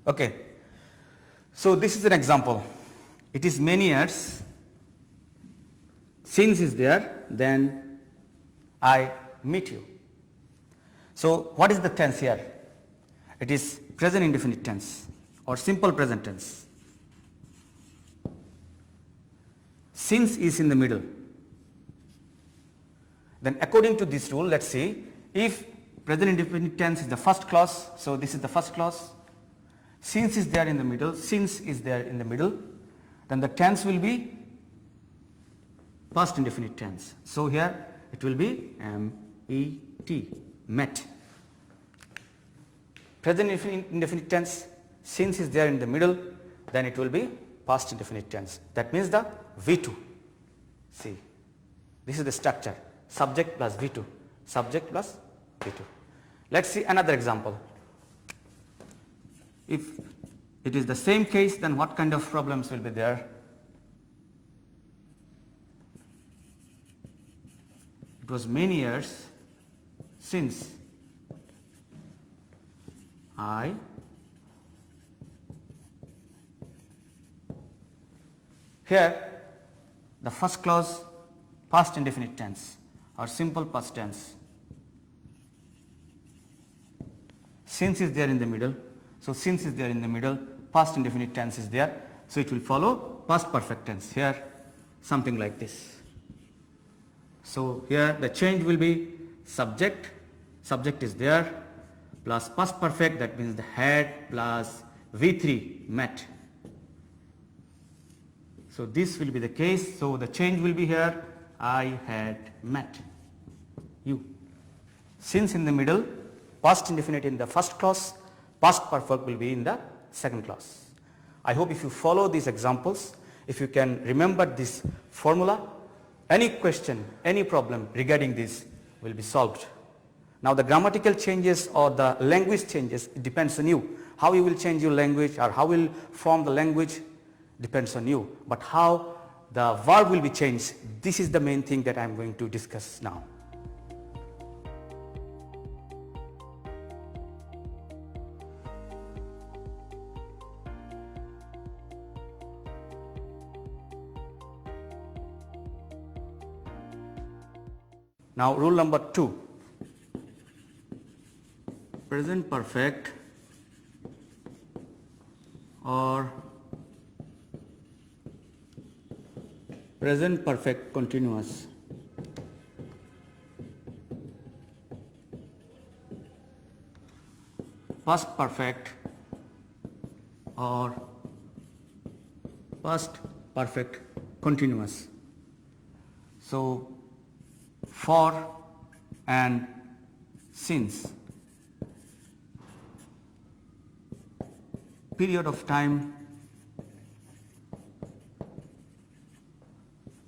Okay, so this is an example. It is many years since is there, then I meet you. So what is the tense here? It is present indefinite tense or simple present tense. Since is in the middle. Then according to this rule, let's see, if present indefinite tense is the first clause, so this is the first clause. Since is there in the middle, then the tense will be past indefinite tense. So here it will be M-E-T, met. Present indefinite tense, since is there in the middle, then it will be past indefinite tense. That means the V2. See, this is the structure, subject plus V2, subject plus V2. Let's see another example. If it is the same case, then what kind of problems will be there? It was many years since I here the first clause past indefinite tense or simple past tense. since is there in the middle. So since is there in the middle, past indefinite tense is there. So it will follow past perfect tense. Here something like this. So here the change will be subject, subject is there, plus past perfect, that means the had, plus V3 met. So this will be the case. So the change will be here, I had met you. Since in the middle, past indefinite in the first clause, past perfect will be in the second clause. I hope if you follow these examples, if you can remember this formula, any question, any problem regarding this will be solved. Now the grammatical changes or the language changes, it depends on you. How you will change your language or how will form the language depends on you. But how the verb will be changed, this is the main thing that I am going to discuss now. Now rule number 2, present perfect or present perfect continuous. Past perfect or past perfect continuous. So for and since, period of time,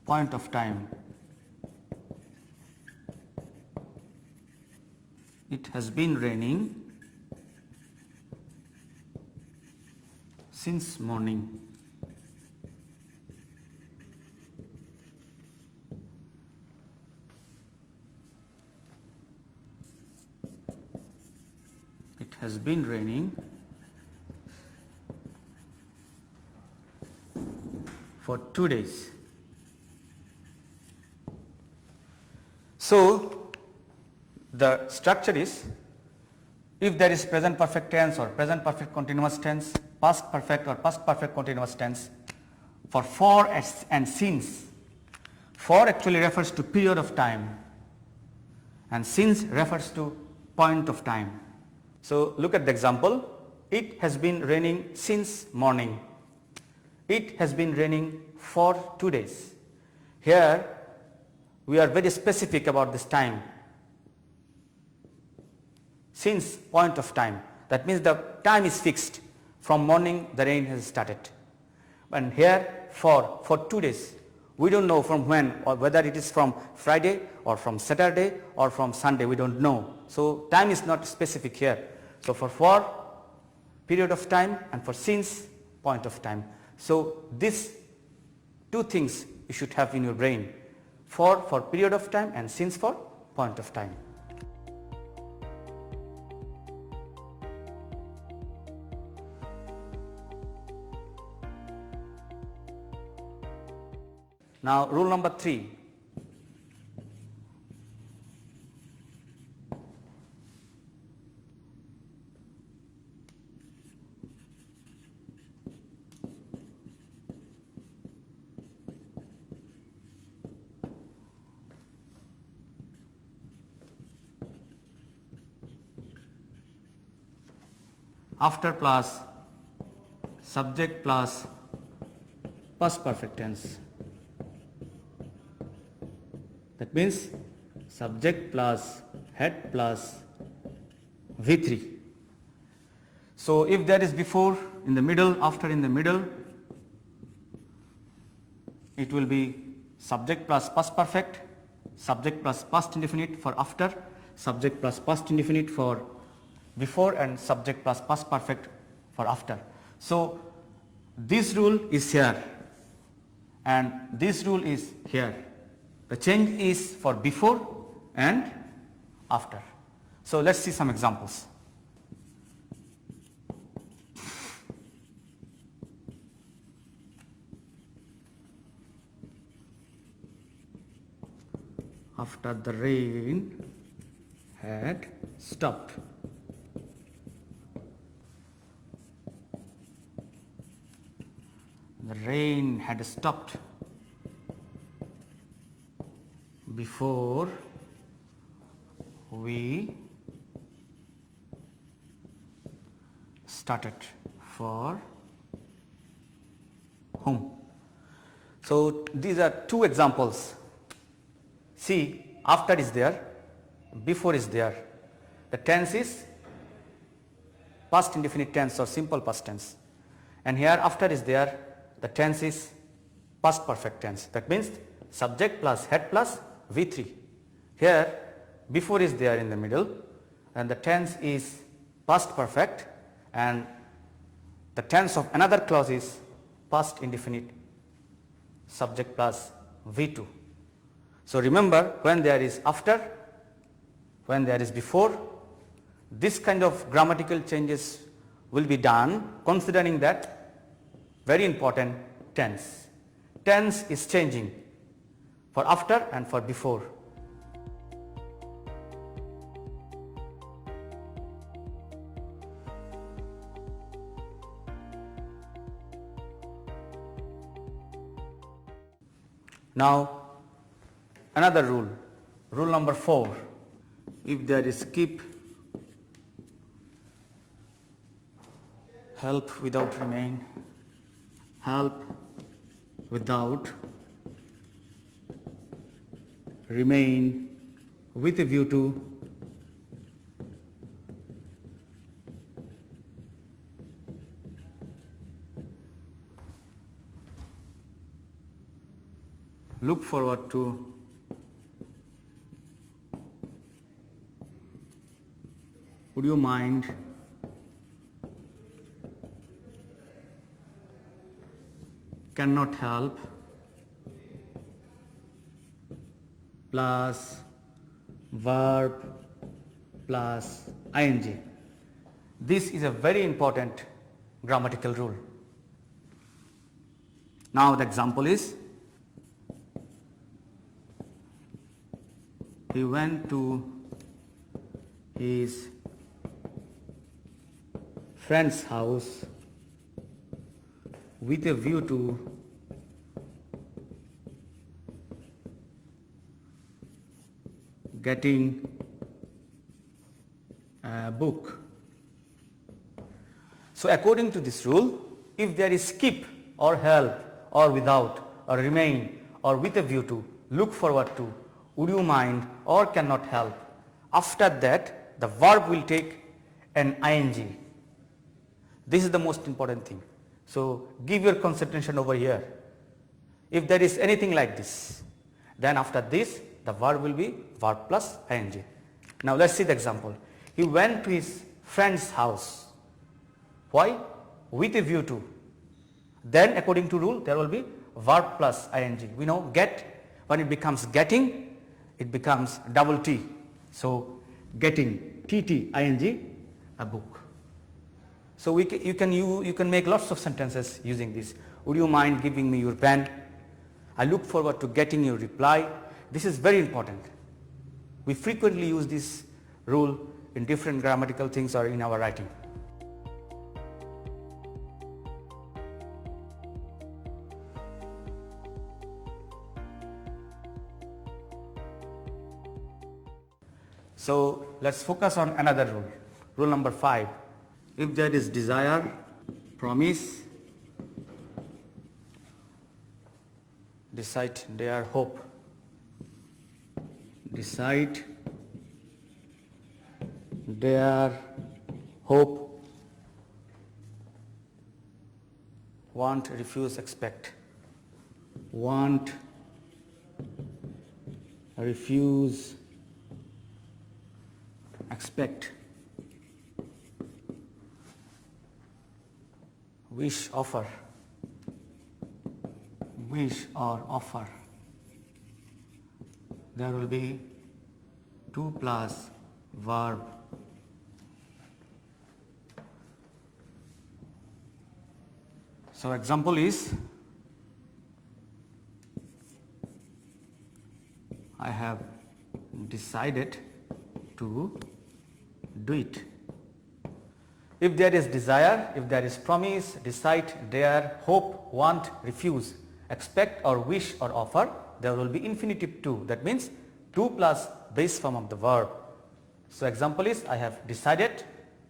point of time. It has been raining since morning. It has been raining for 2 days. So the structure is, if there is present perfect tense or present perfect continuous tense, past perfect or past perfect continuous tense, for and since, for actually refers to period of time and since refers to point of time. So look at the example, it has been raining since morning. It has been raining for 2 days. Here we are very specific about this time. Since, point of time, that means the time is fixed. From morning the rain has started. And here for 2 days, we don't know from when, or whether it is from Friday or from Saturday or from Sunday, we don't know. So time is not specific here. So for period of time and for since, point of time. So these two things you should have in your brain, for period of time and since for point of time. Now rule number 3. After plus subject plus past perfect tense. That means subject plus had plus V3. So if there is before, in the middle, after, in the middle, it will be subject plus past perfect, subject plus past indefinite for after, subject plus past indefinite for before, and subject plus past perfect for after. So this rule is here and this rule is here. The change is for before and after. So let's see some examples. After the rain had stopped. rain had stopped before we started. For whom? So these are two examples. See, after is there, before is there. The tense is past indefinite tense or simple past tense, and here after is there, the tense is past perfect tense. That means subject plus head plus V3. Here before is there in the middle, and the tense is past perfect, and the tense of another clause is past indefinite subject plus V2. So remember, when there is after, when there is before, this kind of grammatical changes will be done considering that very important tense. Tense is changing for after and for before. Now another rule, rule number 4. If there is keep, help without remain, help without remain with a view to look forward to would you mind cannot help plus verb plus ing. This is a very important grammatical rule. Now the example is, he went to his friend's house with a view to getting a book. So according to this rule, if there is skip or help or without or remain or with a view to, look forward to, would you mind or cannot help, after that the verb will take an ing. This is the most important thing. So give your concentration over here. If there is anything like this, then after this the verb will be verb plus ing. Now let's see the example. He went to his friend's house. Why? With a view to. Then according to rule there will be verb plus ing. We know get, when it becomes getting, it becomes double T. So getting, TT, ing, a book. So you can make lots of sentences using this. Would you mind giving me your pen? I look forward to getting your reply. This is very important. We frequently use this rule in different grammatical things or in our writing. So let's focus on another rule. Rule number 5. If there is desire, promise, decide, dare, hope. Decide, dare, hope, want, refuse, expect. Want, refuse, expect. Wish, offer. Wish or offer. There will be to plus verb. So example is, I have decided to do it. If there is desire, if there is promise, decide, dare, hope, want, refuse, expect or wish or offer, there will be infinitive to. That means to plus base form of the verb. So example is, I have decided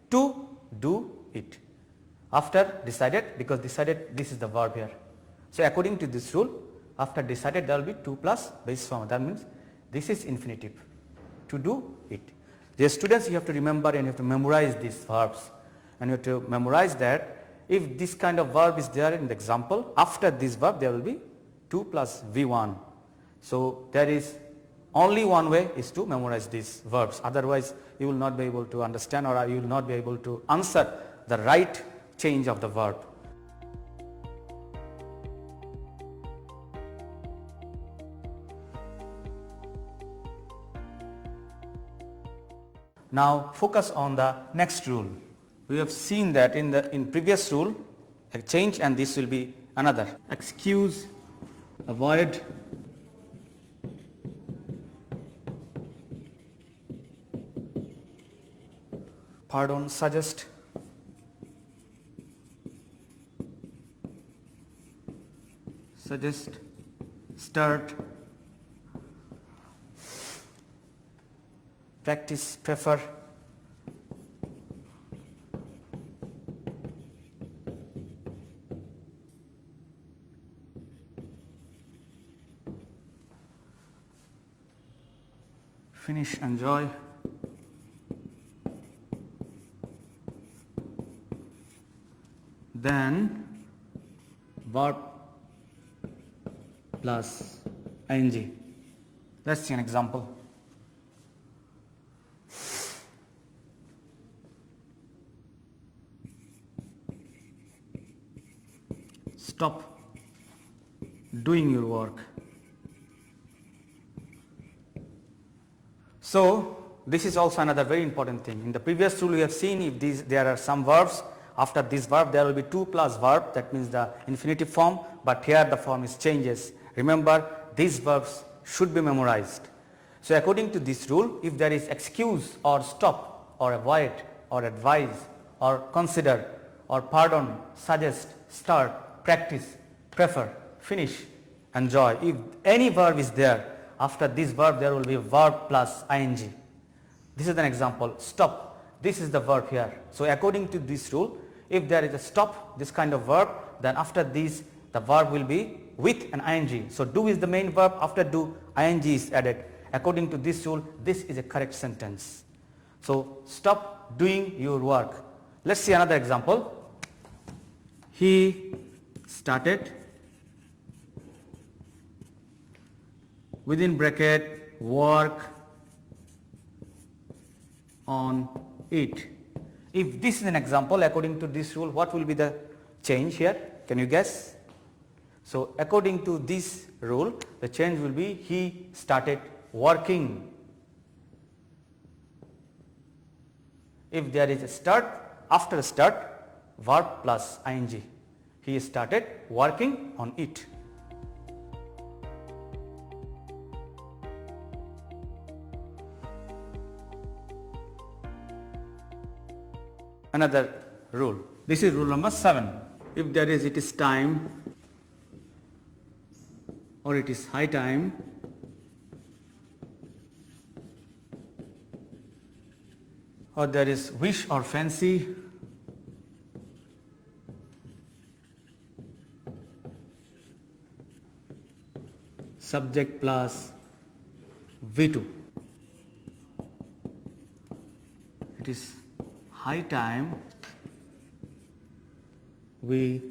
to do it. After decided, because decided, this is the verb here. So according to this rule, after decided there will be to plus base form. That means this is infinitive, to do it. Dear students, you have to remember and you have to memorize these verbs. And you have to memorize that if this kind of verb is there in the example, after this verb there will be to plus V1. So there is only one way is to memorize these verbs. Otherwise you will not be able to understand, or you will not be able to answer the right change of the verb. Now focus on the next rule. We have seen that in previous rule a change, and this will be another. Excuse, avoid, pardon, suggest, start, practice, prefer, finish, enjoy, then verb plus ing. Let's see an example. Stop doing your work. So this is also another very important thing. In the previous rule we have seen if there are some verbs, after this verb there will be to plus verb, that means the infinitive form, but here the form is changes. Remember, these verbs should be memorized. So according to this rule, if there is excuse or stop or avoid or advise or consider or pardon, suggest, start, practice, prefer, finish, enjoy, if any verb is there, after this verb there will be verb plus ing. This is an example. Stop, this is the verb here. So according to this rule, if there is a stop, this kind of verb, then after this the verb will be with an ing. So do is the main verb, after do ing is added. According to this rule, this is a correct sentence. So stop doing your work. Let's see another example. He started, within bracket, work on it. If this is an example, according to this rule, what will be the change here? Can you guess? So according to this rule, the change will be he started working. If there is a start, after start, verb plus ing. He started working on it. Another rule. This is rule number 7. If there is it is time or it is high time, or there is wish or fancy, subject plus V2. It is high time we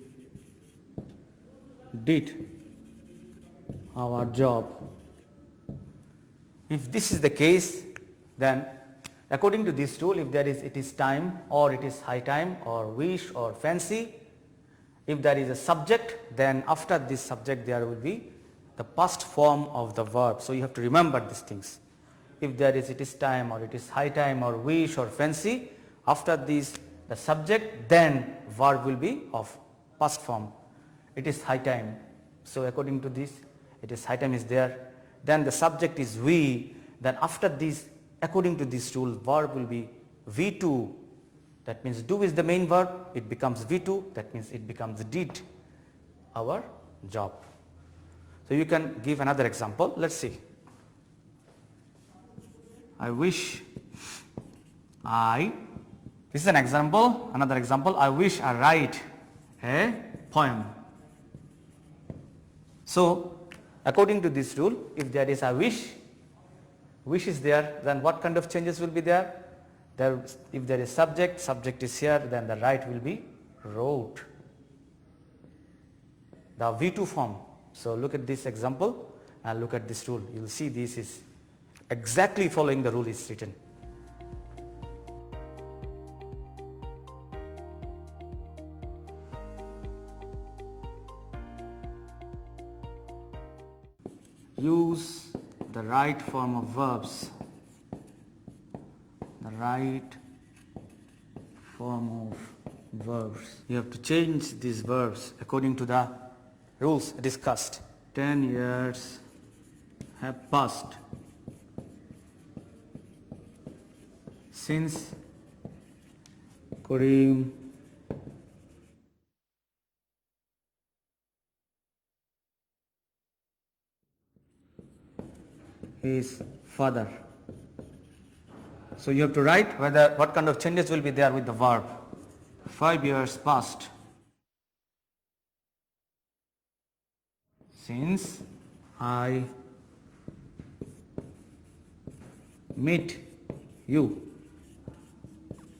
did our job. If this is the case, then according to this rule, if there is it is time or it is high time or wish or fancy, if there is a subject, then after this subject there will be the past form of the verb. So you have to remember these things. If there is it is time or it is high time or wish or fancy, after this the subject, then verb will be of past form. It is high time. So according to this, it is high time is there. Then the subject is we. Then after this, according to this rule, verb will be V2. That means do is the main verb, it becomes V2, that means it becomes did our job. So you can give another example. Let's see. I wish this is an example, another example. I wish I write a poem. So according to this rule, if there is a wish is there, then what kind of changes will be there? If there is subject is here, then the right will be wrote. The V2 form. So look at this example and look at this rule. You will see this is exactly following the rule is written. Use the right form of verbs. The right form of verbs. You have to change these verbs according to the rules discussed. 10 years have passed since Karim his father. So you have to write what kind of changes will be there with the verb. 5 years passed since I meet you.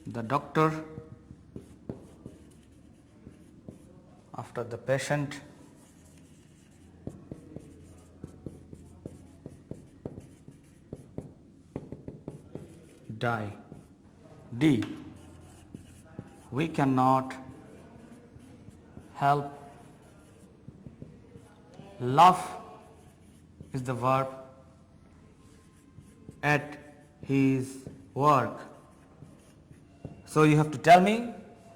The doctor, after the patient die. D. We cannot help. Laugh is the verb at his work. So you have to tell me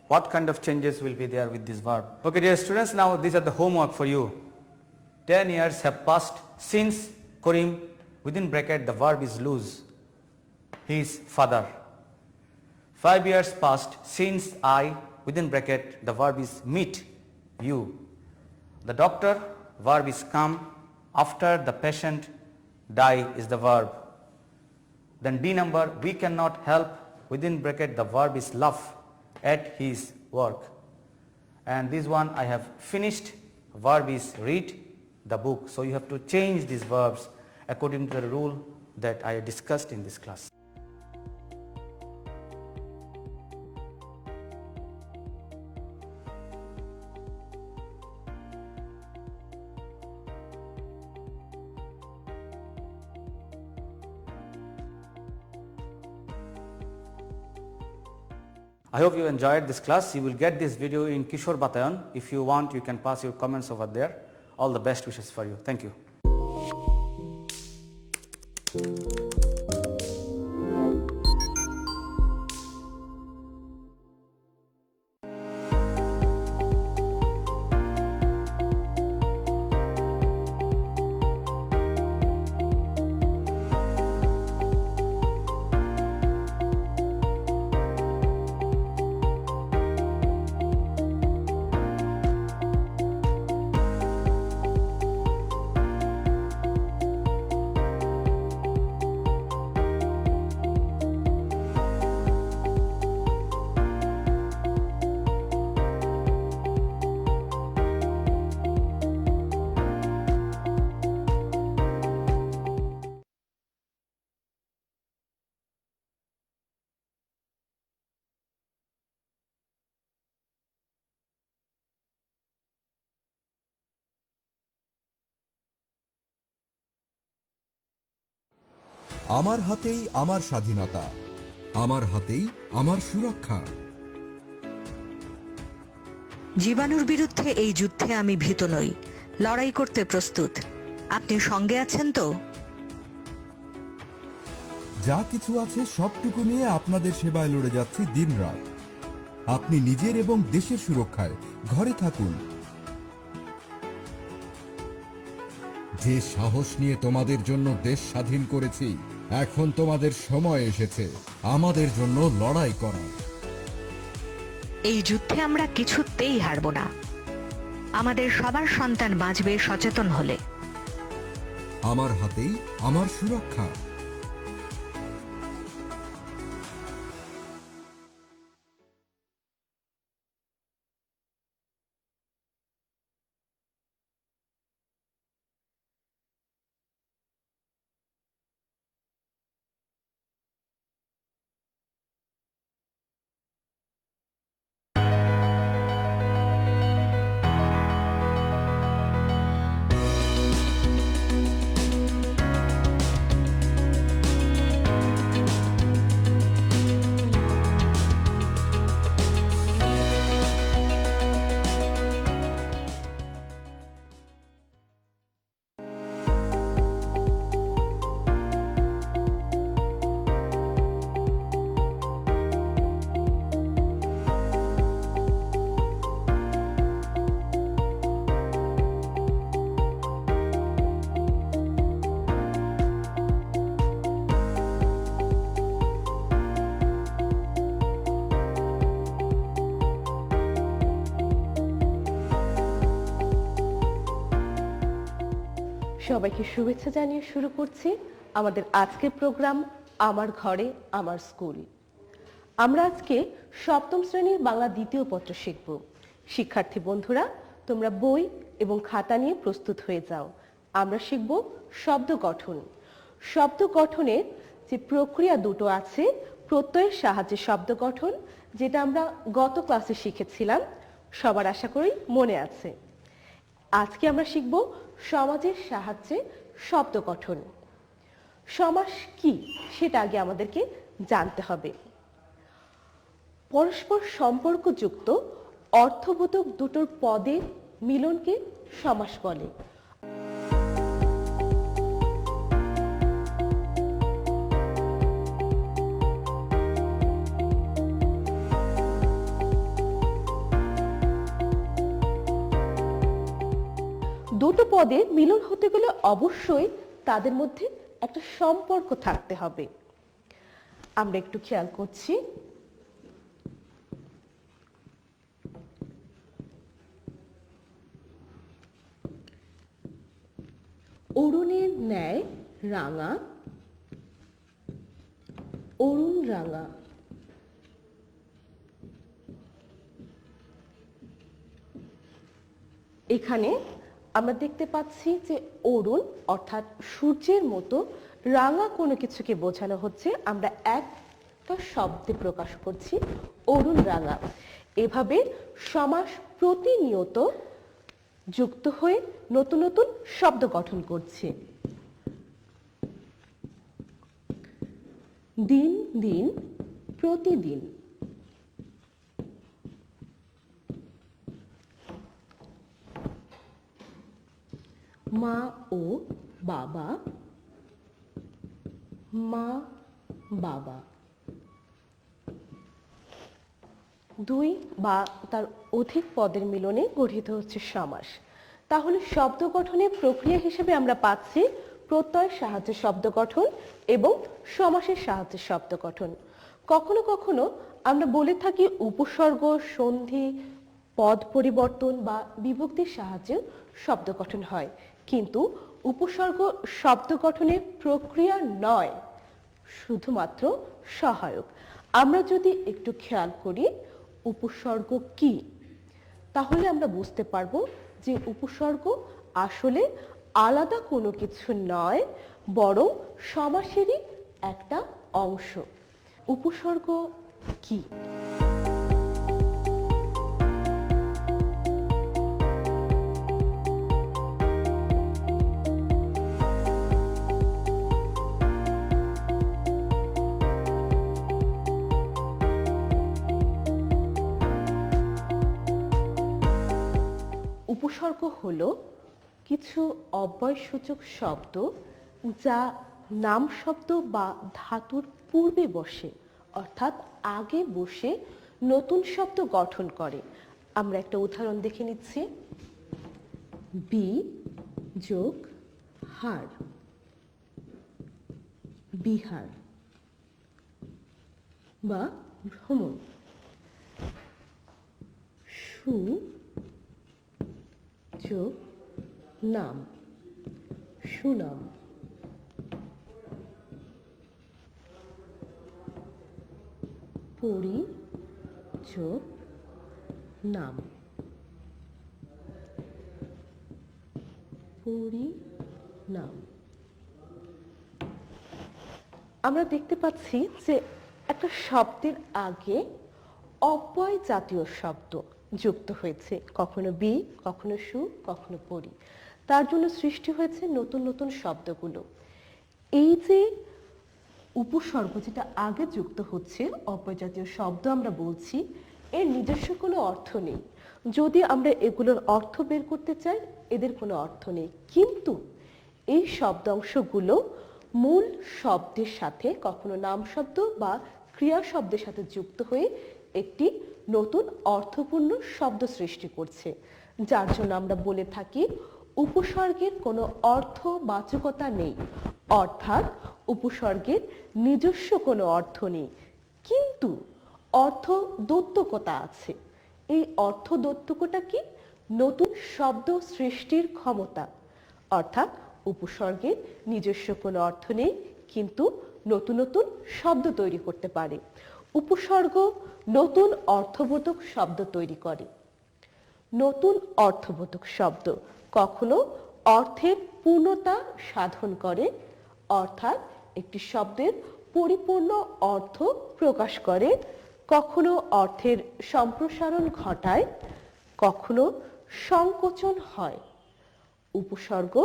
what kind of changes will be there with this verb. Okay dear students, now these are the homework for you. 10 years have passed since Karim, within bracket the verb is lose, his father. 5 years passed since I, within bracket the verb is meet, you. The doctor, verb is come, after the patient, die is the verb. Then D number, we cannot help, within bracket the verb is laugh, at his work. And this one I have finished, verb is read the book. So you have to change these verbs according to the rule that I discussed in this class. I hope you enjoyed this class. You will get this video in Kishore Batayan. If you want, you can pass your comments over there. All the best wishes for you. Thank you. আমার হাতেই আমার স্বাধীনতা, আমার হাতেই আমার সুরক্ষা। জীবাণুর বিরুদ্ধে এই যুদ্ধে আমি ভীত নই, লড়াই করতে প্রস্তুত। আপনি সঙ্গে আছেন তো? যা কিছু আছে সবটুকু নিয়ে আপনাদের সেবায় লড়ে যাচ্ছি দিনরাত। আপনি নিজের এবং দেশের সুরক্ষায় ঘরে থাকুন। যে সাহস নিয়ে তোমাদের জন্য দেশ স্বাধীন করেছি, এখন তোমাদের সময় এসেছে আমাদের জন্য লড়াই করার। এই যুদ্ধে আমরা কিছুতেই হারব না। আমাদের সবার সন্তান বাঁচবে সচেতন হলে। আমার হাতেই আমার সুরক্ষা। সবাইকে শুভেচ্ছা জানিয়ে শুরু করছি আমাদের আজকের প্রোগ্রাম আমার ঘরে আমার স্কুল। আমরা আজকে সপ্তম শ্রেণীর বাংলা দ্বিতীয় পত্র শিখব। শিক্ষার্থী বন্ধুরা, তোমরা বই এবং খাতা নিয়ে প্রস্তুত হয়ে যাও। আমরা শিখব শব্দ গঠন। শব্দ গঠনের যে প্রক্রিয়া দুটো আছে, প্রত্যয়ের সাহায্যে শব্দ গঠন, যেটা আমরা গত ক্লাসে শিখেছিলাম, সবার আশা করি মনে আছে। আজকে আমরা শিখব সমাজের সাহায্যে শব্দ গঠন। সমাস কি সেটা আগে আমাদেরকে জানতে হবে। পরস্পর সম্পর্কযুক্ত অর্থবোধক দুটোর পদের মিলনকে সমাস বলে। দুটো পদের মিলন হতে গেলে অবশ্যই তাদের মধ্যে একটা সম্পর্ক থাকতে হবে। আমরা একটু খেয়াল করছি। অরুণের ন্যায় রাঙা, অরুণ রাঙা। এখানে আমরা দেখতে পাচ্ছি যে অরুণ অর্থাৎ সূর্যের মতো রাঙা কোনো কিছুকে বোঝানো হচ্ছে। আমরা একটা শব্দে প্রকাশ করছি, অরুণ রাঙা। এভাবে সমাস প্রতিনিয়ত যুক্ত হয়ে নতুন নতুন শব্দ গঠন করছে। দিন দিন, প্রতিদিন। মা ও বাবা, মা বাবা। দুই বা তার অধিক পদের মিলনে গঠিত হচ্ছে সমাস। তাহলে শব্দ গঠনের প্রক্রিয়া হিসেবে আমরা পাচ্ছি প্রত্যয়ের সাহায্যে শব্দ গঠন এবং সমাসের সাহায্যে শব্দ গঠন। কখনো কখনো আমরা বলে থাকি উপসর্গ, সন্ধি, পদ পরিবর্তন বা বিভক্তির সাহায্যে শব্দ গঠন হয়, কিন্তু উপসর্গ শব্দ গঠনের প্রক্রিয়া নয়, শুধুমাত্র সহায়ক। আমরা যদি একটু খেয়াল করি উপসর্গ কি, তাহলে আমরা বুঝতে পারবো যে উপসর্গ আসলে আলাদা কোনো কিছু নয়, বরং সমাসেরই একটা অংশ। উপসর্গ কি? উপসর্গ হলো কিছু অব্যয়সূচক শব্দ যা নাম শব্দ বা ধাতুর পূর্বে বসে, অর্থাৎ আগে বসে নতুন শব্দ গঠন করে। আমরা একটা উদাহরণ দেখে নিচ্ছি। বি যোগ হার, বিহার বা ভ্রমণ। সু যোগ নাম, সুনাম। পরি যোগ নাম, পরিণাম। আমরা দেখতে পাচ্ছি যে একটা শব্দের আগে অব্যয় জাতীয় শব্দ যুক্ত হয়েছে, কখনো বি, কখনো সু, কখনো পরি। তার জন্য সৃষ্টি হয়েছে নতুন নতুন শব্দগুলো। এই যে উপসর্গ যেটা আগে যুক্ত হচ্ছে, অব্যয় জাতীয় শব্দ আমরা বলছি, এর নিজস্ব কোনো অর্থ নেই। যদি আমরা এগুলোর অর্থ বের করতে চাই, এদের কোনো অর্থ নেই, কিন্তু এই শব্দাংশগুলো মূল শব্দের সাথে, কখনো নাম শব্দ বা ক্রিয়া শব্দের সাথে যুক্ত হয়ে একটি নতুন অর্থপূর্ণ শব্দ সৃষ্টি করছে, যার জন্য আমরা বলে থাকি উপসর্গের কোনো অর্থবাচকতা নেই, অর্থাৎ উপসর্গের নিজস্ব কোনো অর্থ নেই, কিন্তু অর্থ দ্যোতকতা আছে। এই অর্থ দ্যোতকতা কি? নতুন শব্দ সৃষ্টির ক্ষমতা। অর্থাৎ উপসর্গের নিজস্ব কোনো অর্থ নেই, কিন্তু নতুন নতুন শব্দ তৈরি করতে পারে। উপসর্গ নতুন অর্থবোধক শব্দ তৈরি করে। নতুন অর্থবোধক শব্দ কখনো অর্থের পূর্ণতা সাধন করে, অর্থাৎ একটি শব্দের পরিপূর্ণ অর্থ প্রকাশ করে, কখনো অর্থের সম্প্রসারণ ঘটায়, কখনো সংকোচন হয়। উপসর্গ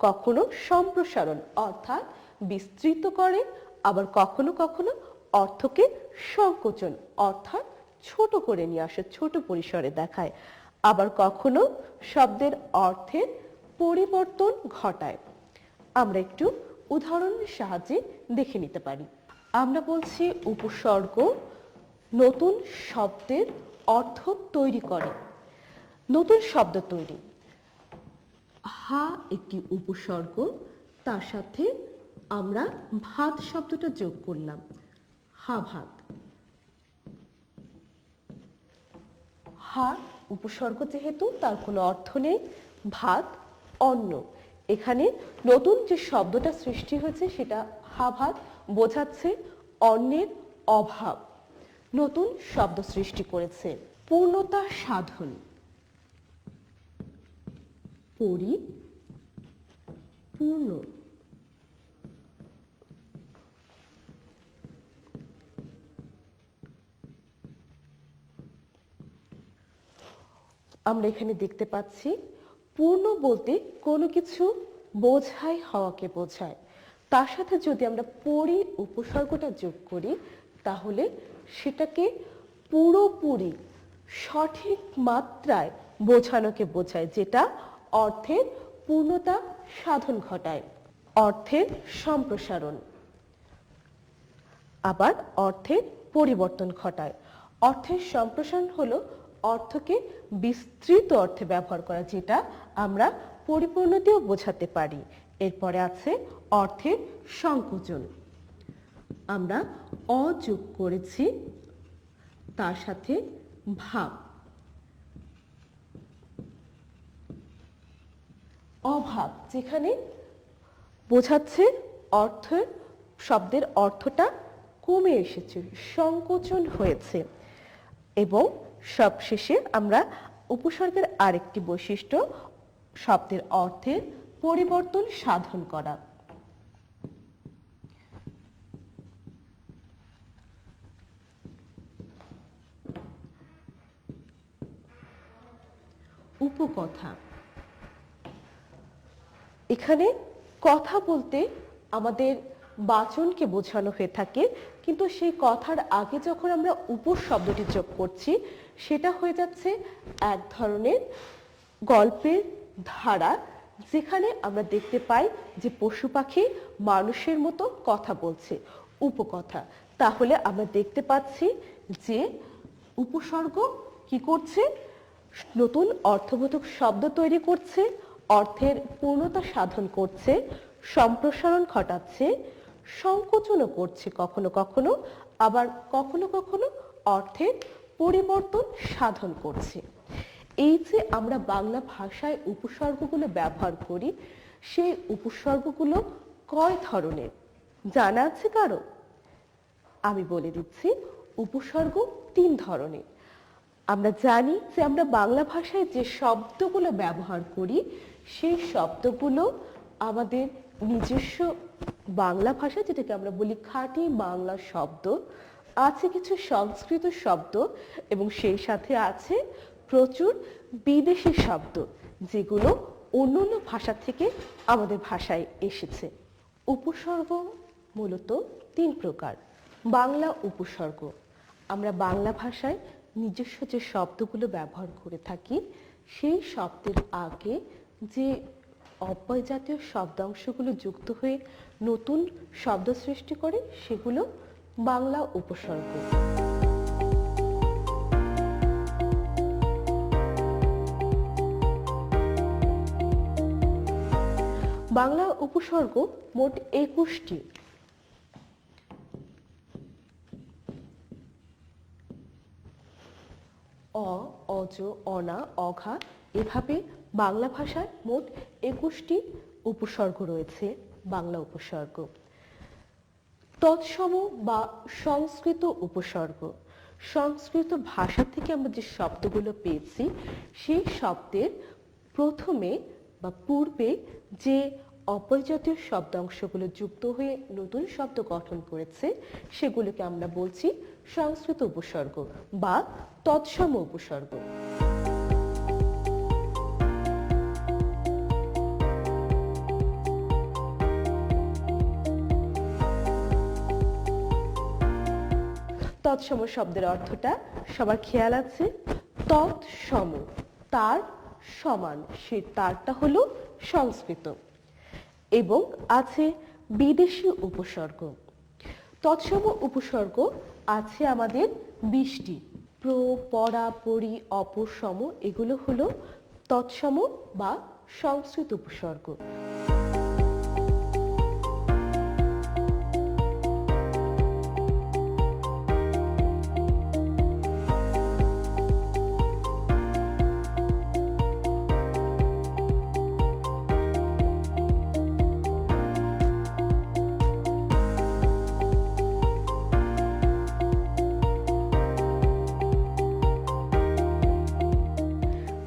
কখনো সম্প্রসারণ অর্থাৎ বিস্তৃত করে, আবার কখনো কখনো অর্থকে সংকোচন অর্থাৎ ছোট করে নিয়ে আসে, ছোট পরিসরে দেখায়, আবার কখনো শব্দের অর্থের পরিবর্তন ঘটায়। আমরা একটু উদাহরণের সাহায্যে দেখে নিতে পারি। আমরা বলছি উপসর্গ নতুন শব্দের অর্থ তৈরি করে। নতুন শব্দ তৈরি, হা একটি উপসর্গ, তার সাথে আমরা ভাত শব্দটা যোগ করলাম, হা ভাত। হা উপসর্গ যেহেতু তার কোনো অর্থ নেই, ভাত অন্ন। এখানে নতুন যে শব্দটা সৃষ্টি হয়েছে সেটা হা ভাত বোঝাচ্ছে অন্নের অভাব। নতুন শব্দ সৃষ্টি করেছে। পূর্ণতা সাধন, পরিপূর্ণ। আমরা এখানে দেখতে পাচ্ছি পূর্ণ বলতে কোনো কিছু বোঝায়, হওয়াকে বোঝায়। তার সাথে যদি আমরা পরি উপসর্গটা যোগ করি তাহলে সেটাকে পুরোপুরি সঠিক মাত্রায় বোঝানোকে বোঝায়, যেটা অর্থের পূর্ণতা সাধন ঘটায়, অর্থের সম্প্রসারণ, আবার অর্থের পরিবর্তন ঘটায়। অর্থের সম্প্রসারণ হলো অর্থকে বিস্তৃত অর্থে ব্যবহার করা, যেটা আমরা পরিপূর্ণতেও বোঝাতে পারি। এরপরে আছে অর্থের সংকোচন। আমরা অযোগ করেছি, তার সাথে ভাব, অভাব, যেখানে বোঝাচ্ছে অর্থের শব্দের অর্থটা কমে এসেছে, সংকোচন হয়েছে। এবং সবশেষে আমরা উপসর্গের আরেকটি বৈশিষ্ট্য, শব্দের অর্থের পরিবর্তন সাধন করা। উপকথা, এখানে কথা বলতে আমাদের বাচনকে বোঝানো হয়ে থাকে, কিন্তু সেই কথার আগে যখন আমরা উপশব্দটি যোগ করছি সেটা হয়ে যাচ্ছে এক ধরনের গল্পের ধারা, যেখানে আমরা দেখতে পাই যে পশু পাখি মানুষের মতো কথা বলছে, উপকথা। তাহলে আমরা দেখতে পাচ্ছি যে উপসর্গ কি করছে, নতুন অর্থবোধক শব্দ তৈরি করছে, অর্থের পূর্ণতা সাধন করছে, সম্প্রসারণ ঘটাচ্ছে, সংকোচনও করছে কখনো কখনো, আবার কখনো কখনো অর্থের পরিবর্তন সাধন করছে। এই যে আমরা বাংলা ভাষায় উপসর্গগুলো ব্যবহার করি, সেই উপসর্গগুলো কয় ধরনের জানা আছে কারো? আমি বলে দিচ্ছি, উপসর্গ 3 ধরনের। আমরা জানি যে আমরা বাংলা ভাষায় যে শব্দগুলো ব্যবহার করি, সেই শব্দগুলো আমাদের নিজস্ব বাংলা ভাষা, যেটাকে আমরা বলি খাঁটি বাংলা শব্দ, আছে কিছু সংস্কৃত শব্দ এবং সেই সাথে আছে প্রচুর বিদেশি শব্দ, যেগুলো অন্য অন্য ভাষা থেকে আমাদের ভাষায় এসেছে। উপসর্গ মূলত 3 প্রকার। বাংলা উপসর্গ, আমরা বাংলা ভাষায় নিজস্ব যে শব্দগুলো ব্যবহার করে থাকি, সেই শব্দের আগে যে অব্যয় জাতীয় শব্দাংশগুলো যুক্ত হয়ে নতুন শব্দ সৃষ্টি করে, সেগুলো বাংলা উপসর্গ। বাংলা উপসর্গ মোট 21টি। অ, অজ, অনা, অঘা, এভাবে বাংলা ভাষায় মোট 21টি উপসর্গ রয়েছে। বাংলা উপসর্গ। তৎসম বা সংস্কৃত উপসর্গ, সংস্কৃত ভাষা থেকে আমরা যে শব্দগুলো পেয়েছি, সেই শব্দের প্রথমে বা পূর্বে যে অপরজাতীয় শব্দাংশগুলো যুক্ত হয়ে নতুন শব্দ গঠন করেছে, সেগুলোকে আমরা বলছি সংস্কৃত উপসর্গ বা তৎসম উপসর্গ। তৎসম শব্দের অর্থটা সবার খেয়াল আছে। তৎসম, তার সমান, সে তারটা হলো সংস্কৃত। এবং আছে বিদেশি উপসর্গ। তৎসম উপসর্গ আছে আমাদের 20টি। প্র, পরা, পরি, অপর, সম, এগুলো হলো তৎসম বা সংস্কৃত উপসর্গ।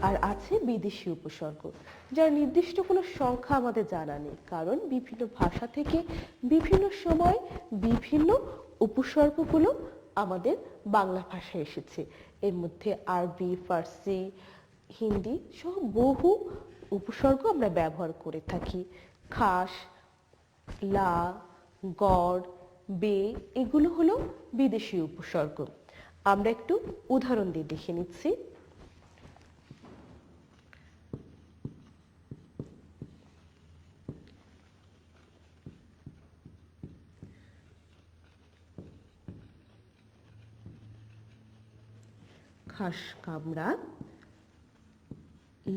আর আছে বিদেশি উপসর্গ, যার নির্দিষ্ট কোনো সংখ্যা আমাদের জানা নেই, কারণ বিভিন্ন ভাষা থেকে বিভিন্ন সময় বিভিন্ন উপসর্গগুলো আমাদের বাংলা ভাষায় এসেছে। এর মধ্যে আরবি, ফার্সি, হিন্দি সহ বহু উপসর্গ আমরা ব্যবহার করে থাকি। খাস, লা, গড়, বে, এগুলো হলো বিদেশি উপসর্গ। আমরা একটু উদাহরণ দিয়ে দেখে নিচ্ছি। খাস কামড়া,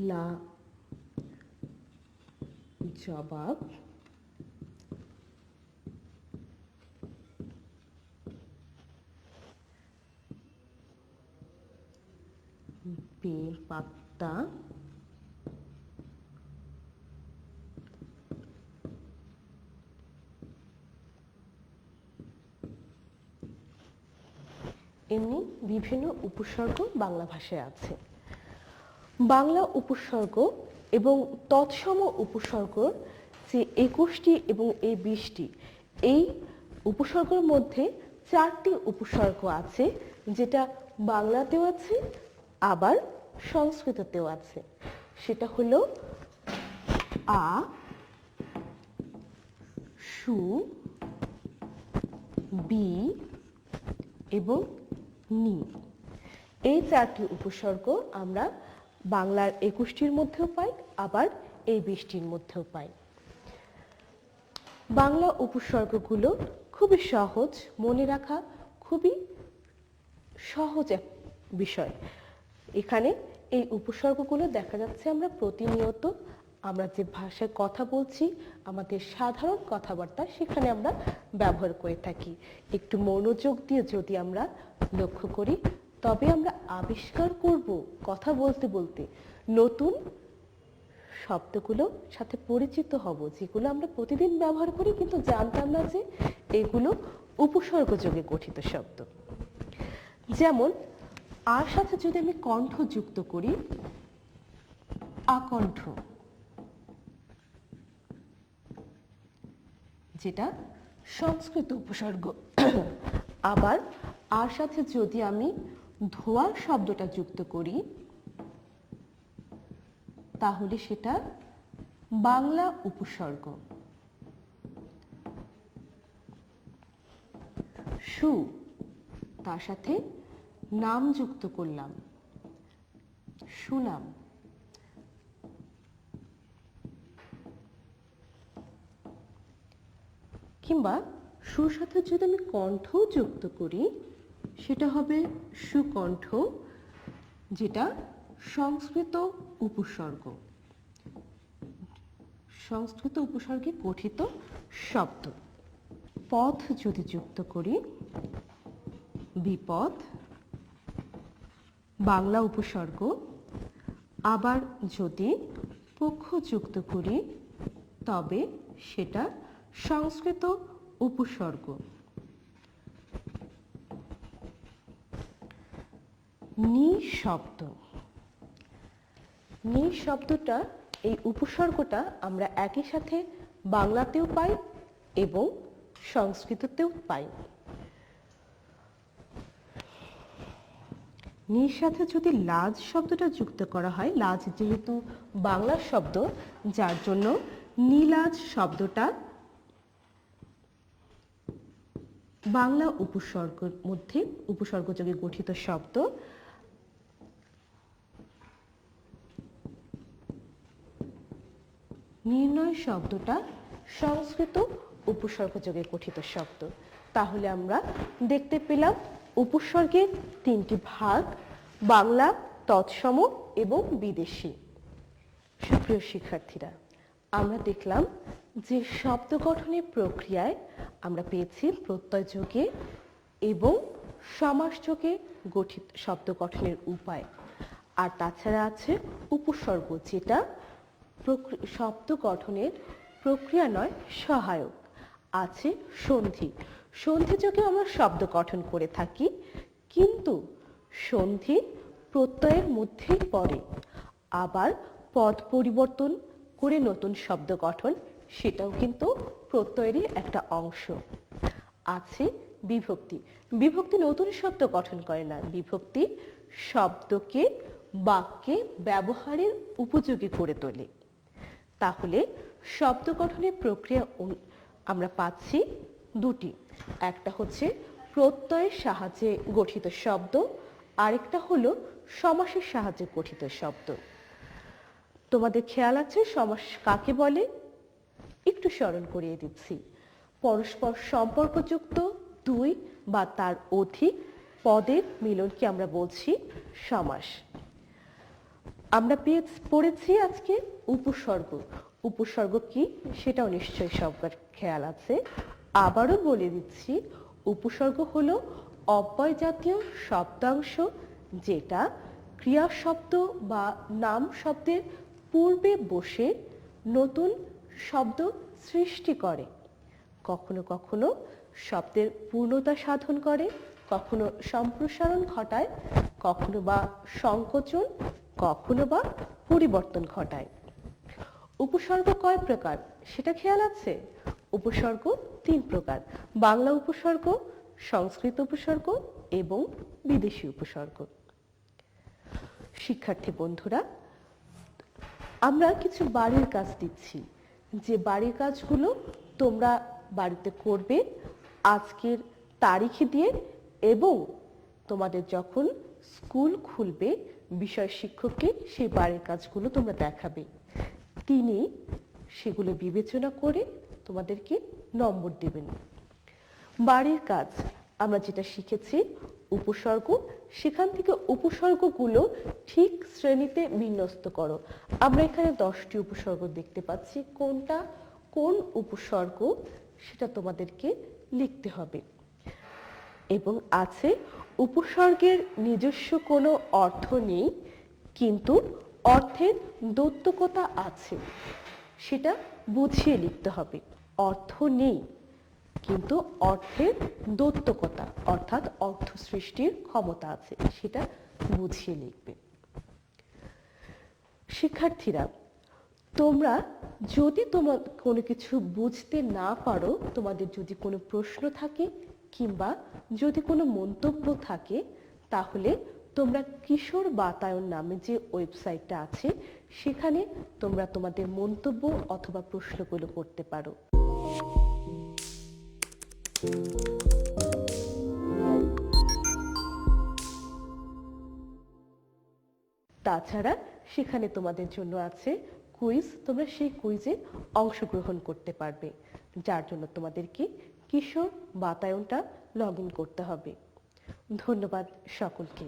লা জবাব, বেল পাতা, এমনি বিভিন্ন উপসর্গ বাংলা ভাষায় আছে। বাংলা উপসর্গ এবং তৎসম উপসর্গ যে 21টি এবং এই 20টি, এই উপসর্গের মধ্যে 4টি উপসর্গ আছে, যেটা বাংলাতেও আছে আবার সংস্কৃততেও আছে। সেটা হলো আ, সু, বি এবং নি। এই 4টি উপসর্গ আমরা বাংলার 21টির মধ্যেও পাই, আবার এই 20টির মধ্যেও পাই। বাংলা উপসর্গগুলো খুবই সহজ, মনে রাখা খুবই সহজ এক বিষয়। এখানে এই উপসর্গগুলো দেখা যাচ্ছে আমরা প্রতিনিয়ত আমরা যে ভাষায় কথা বলছি, আমাদের সাধারণ কথাবার্তা, সেখানে আমরা ব্যবহার করে থাকি। একটু মনোযোগ দিয়ে যদি আমরা লক্ষ্য করি, তবে আমরা আবিষ্কার করব কথা বলতে বলতে, নতুন শব্দগুলো সাথে পরিচিত হব, যেগুলো আমরা প্রতিদিন ব্যবহার করি কিন্তু জানতাম না যে এগুলো উপসর্গযোগে গঠিত শব্দ। যেমন আর সাথে যদি আমি কণ্ঠ যুক্ত করি, আকণ্ঠ, যেটা সংস্কৃত উপসর্গ। আবার আর সাথে যদি আমি ধোয়া শব্দটা যুক্ত করি, তাহলে সেটা বাংলা উপসর্গ। সু, তার সাথে নাম যুক্ত করলাম, সুনাম। কিংবা সুর সাথে যদি আমি কণ্ঠ যুক্ত করি, সেটা হবে সুকণ্ঠ, যেটা সংস্কৃত উপসর্গ। সংস্কৃত উপসর্গে গঠিত শব্দ। পথ যদি যুক্ত করি, বিপদ, বাংলা উপসর্গ। আবার যদি পক্ষ যুক্ত করি, তবে সেটা সংস্কৃত উপসর্গ। নি শব্দ, নি শব্দটা, এই উপসর্গটা আমরা একই সাথে বাংলাতেও পাই এবং সংস্কৃততেও পাই। নির সাথে যদি লাজ শব্দটা যুক্ত করা হয়, লাজ যেহেতু বাংলা শব্দ, যার জন্য নীলাজ শব্দটা বাংলা উপসর্গের মধ্যে উপসর্গযোগে গঠিত শব্দ। নির্ণয় শব্দটা সংস্কৃত উপসর্গযোগে গঠিত শব্দ। তাহলে আমরা দেখতে পেলাম উপসর্গের তিনটি ভাগ, বাংলা, তৎসম এবং বিদেশি। সুপ্রিয় শিক্ষার্থীরা, আমরা দেখলাম যে শব্দ গঠনের প্রক্রিয়ায় আমরা পেয়েছি প্রত্যয় যোগে এবং সমাস যোগে গঠিত শব্দ গঠনের উপায়। আর তাছাড়া আছে উপসর্গ, যেটা শব্দ গঠনের প্রক্রিয়া নয়, সহায়ক। আছে সন্ধি, সন্ধি যোগে আমরা শব্দ গঠন করে থাকি, কিন্তু সন্ধি প্রত্যয়ের মধ্যেই পড়ে। আবার পদ পরিবর্তন করে নতুন শব্দ গঠন, সেটাও কিন্তু প্রত্যয়েরই একটা অংশ। আছে বিভক্তি, বিভক্তি নতুন শব্দ গঠন করে না, বিভক্তি শব্দকে বাক্যে ব্যবহারের উপযোগী করে তোলে। তাহলে শব্দ গঠনের প্রক্রিয়া আমরা পাচ্ছি দুটি, একটা হচ্ছে প্রত্যয়ের সাহায্যে গঠিত শব্দ, আরেকটা হলো সমাসের সাহায্যে গঠিত শব্দ। তোমাদের খেয়াল আছে সমাস কাকে বলে? একটু স্মরণ করিয়ে দিচ্ছি। পরস্পর সম্পর্কযুক্ত দুই বা তার অধিক পদের মিলনকে আমরা বলছি সমাস। আমরা পড়েছি আজকে উপসর্গ। উপসর্গ কি সেটাও নিশ্চয়ই সবার খেয়াল আছে। আবারও বলে দিচ্ছি, উপসর্গ হলো অব্যয় জাতীয় শব্দাংশ, যেটা ক্রিয়া শব্দ বা নাম শব্দের পূর্বে বসে নতুন শব্দ সৃষ্টি করে। কখনো কখনো শব্দের পূর্ণতা সাধন করে, কখনো সম্প্রসারণ ঘটায়, কখনো বা সংকোচন, কখনো বা পরিবর্তন ঘটায়। উপসর্গ কয় প্রকার সেটা খেয়াল আছে? উপসর্গ তিন প্রকার, বাংলা উপসর্গ, সংস্কৃত উপসর্গ এবং বিদেশি উপসর্গ। শিক্ষার্থী বন্ধুরা, আমরা কিছু বাড়ির কাজ দিচ্ছি, যে বাড়ির কাজগুলো তোমরা বাড়িতে করবে আজকের তারিখ দিয়ে, এবং তোমাদের যখন স্কুল খুলবে বিষয় শিক্ষককে সেই বাড়ির কাজগুলো তোমরা দেখাবে, তিনি সেগুলো বিবেচনা করে তোমাদেরকে নম্বর দেবেন। বাড়ির কাজ আমরা যেটা শিখেছি উপসর্গ, সেখান থেকে উপসর্গগুলো ঠিক শ্রেণীতে বিন্যস্ত করো। আমরা এখানে 10টি উপসর্গ দেখতে পাচ্ছি, কোনটা কোন উপসর্গ সেটা তোমাদেরকে লিখতে হবে। এবং আছে উপসর্গের নিজস্ব কোনো অর্থ নেই কিন্তু অর্থের দ্যোতকতা আছে, সেটা বুঝিয়ে লিখতে হবে। অর্থ নেই কিন্তু অর্থের দ্যোতকতা অর্থাৎ অর্থ সৃষ্টির ক্ষমতা আছে, সেটা বুঝিয়ে লিখবে। শিক্ষার্থীরা, তোমরা যদি তোমার কোনো কিছু বুঝতে না পারো, তোমাদের যদি কোনো প্রশ্ন থাকে কিংবা যদি কোনো মন্তব্য থাকে, তাহলে তোমরা কিশোর বাতায়ন নামে যে ওয়েবসাইটটা আছে সেখানে তোমরা তোমাদের মন্তব্য অথবা প্রশ্নগুলো করতে পারো। তাছাড়া সেখানে তোমাদের জন্য আছে কুইজ, তোমরা সেই কুইজে অংশগ্রহণ করতে পারবে, যার জন্য তোমাদেরকে কিশোর বাতায়নটা লগ ইন করতে হবে। ধন্যবাদ সকলকে।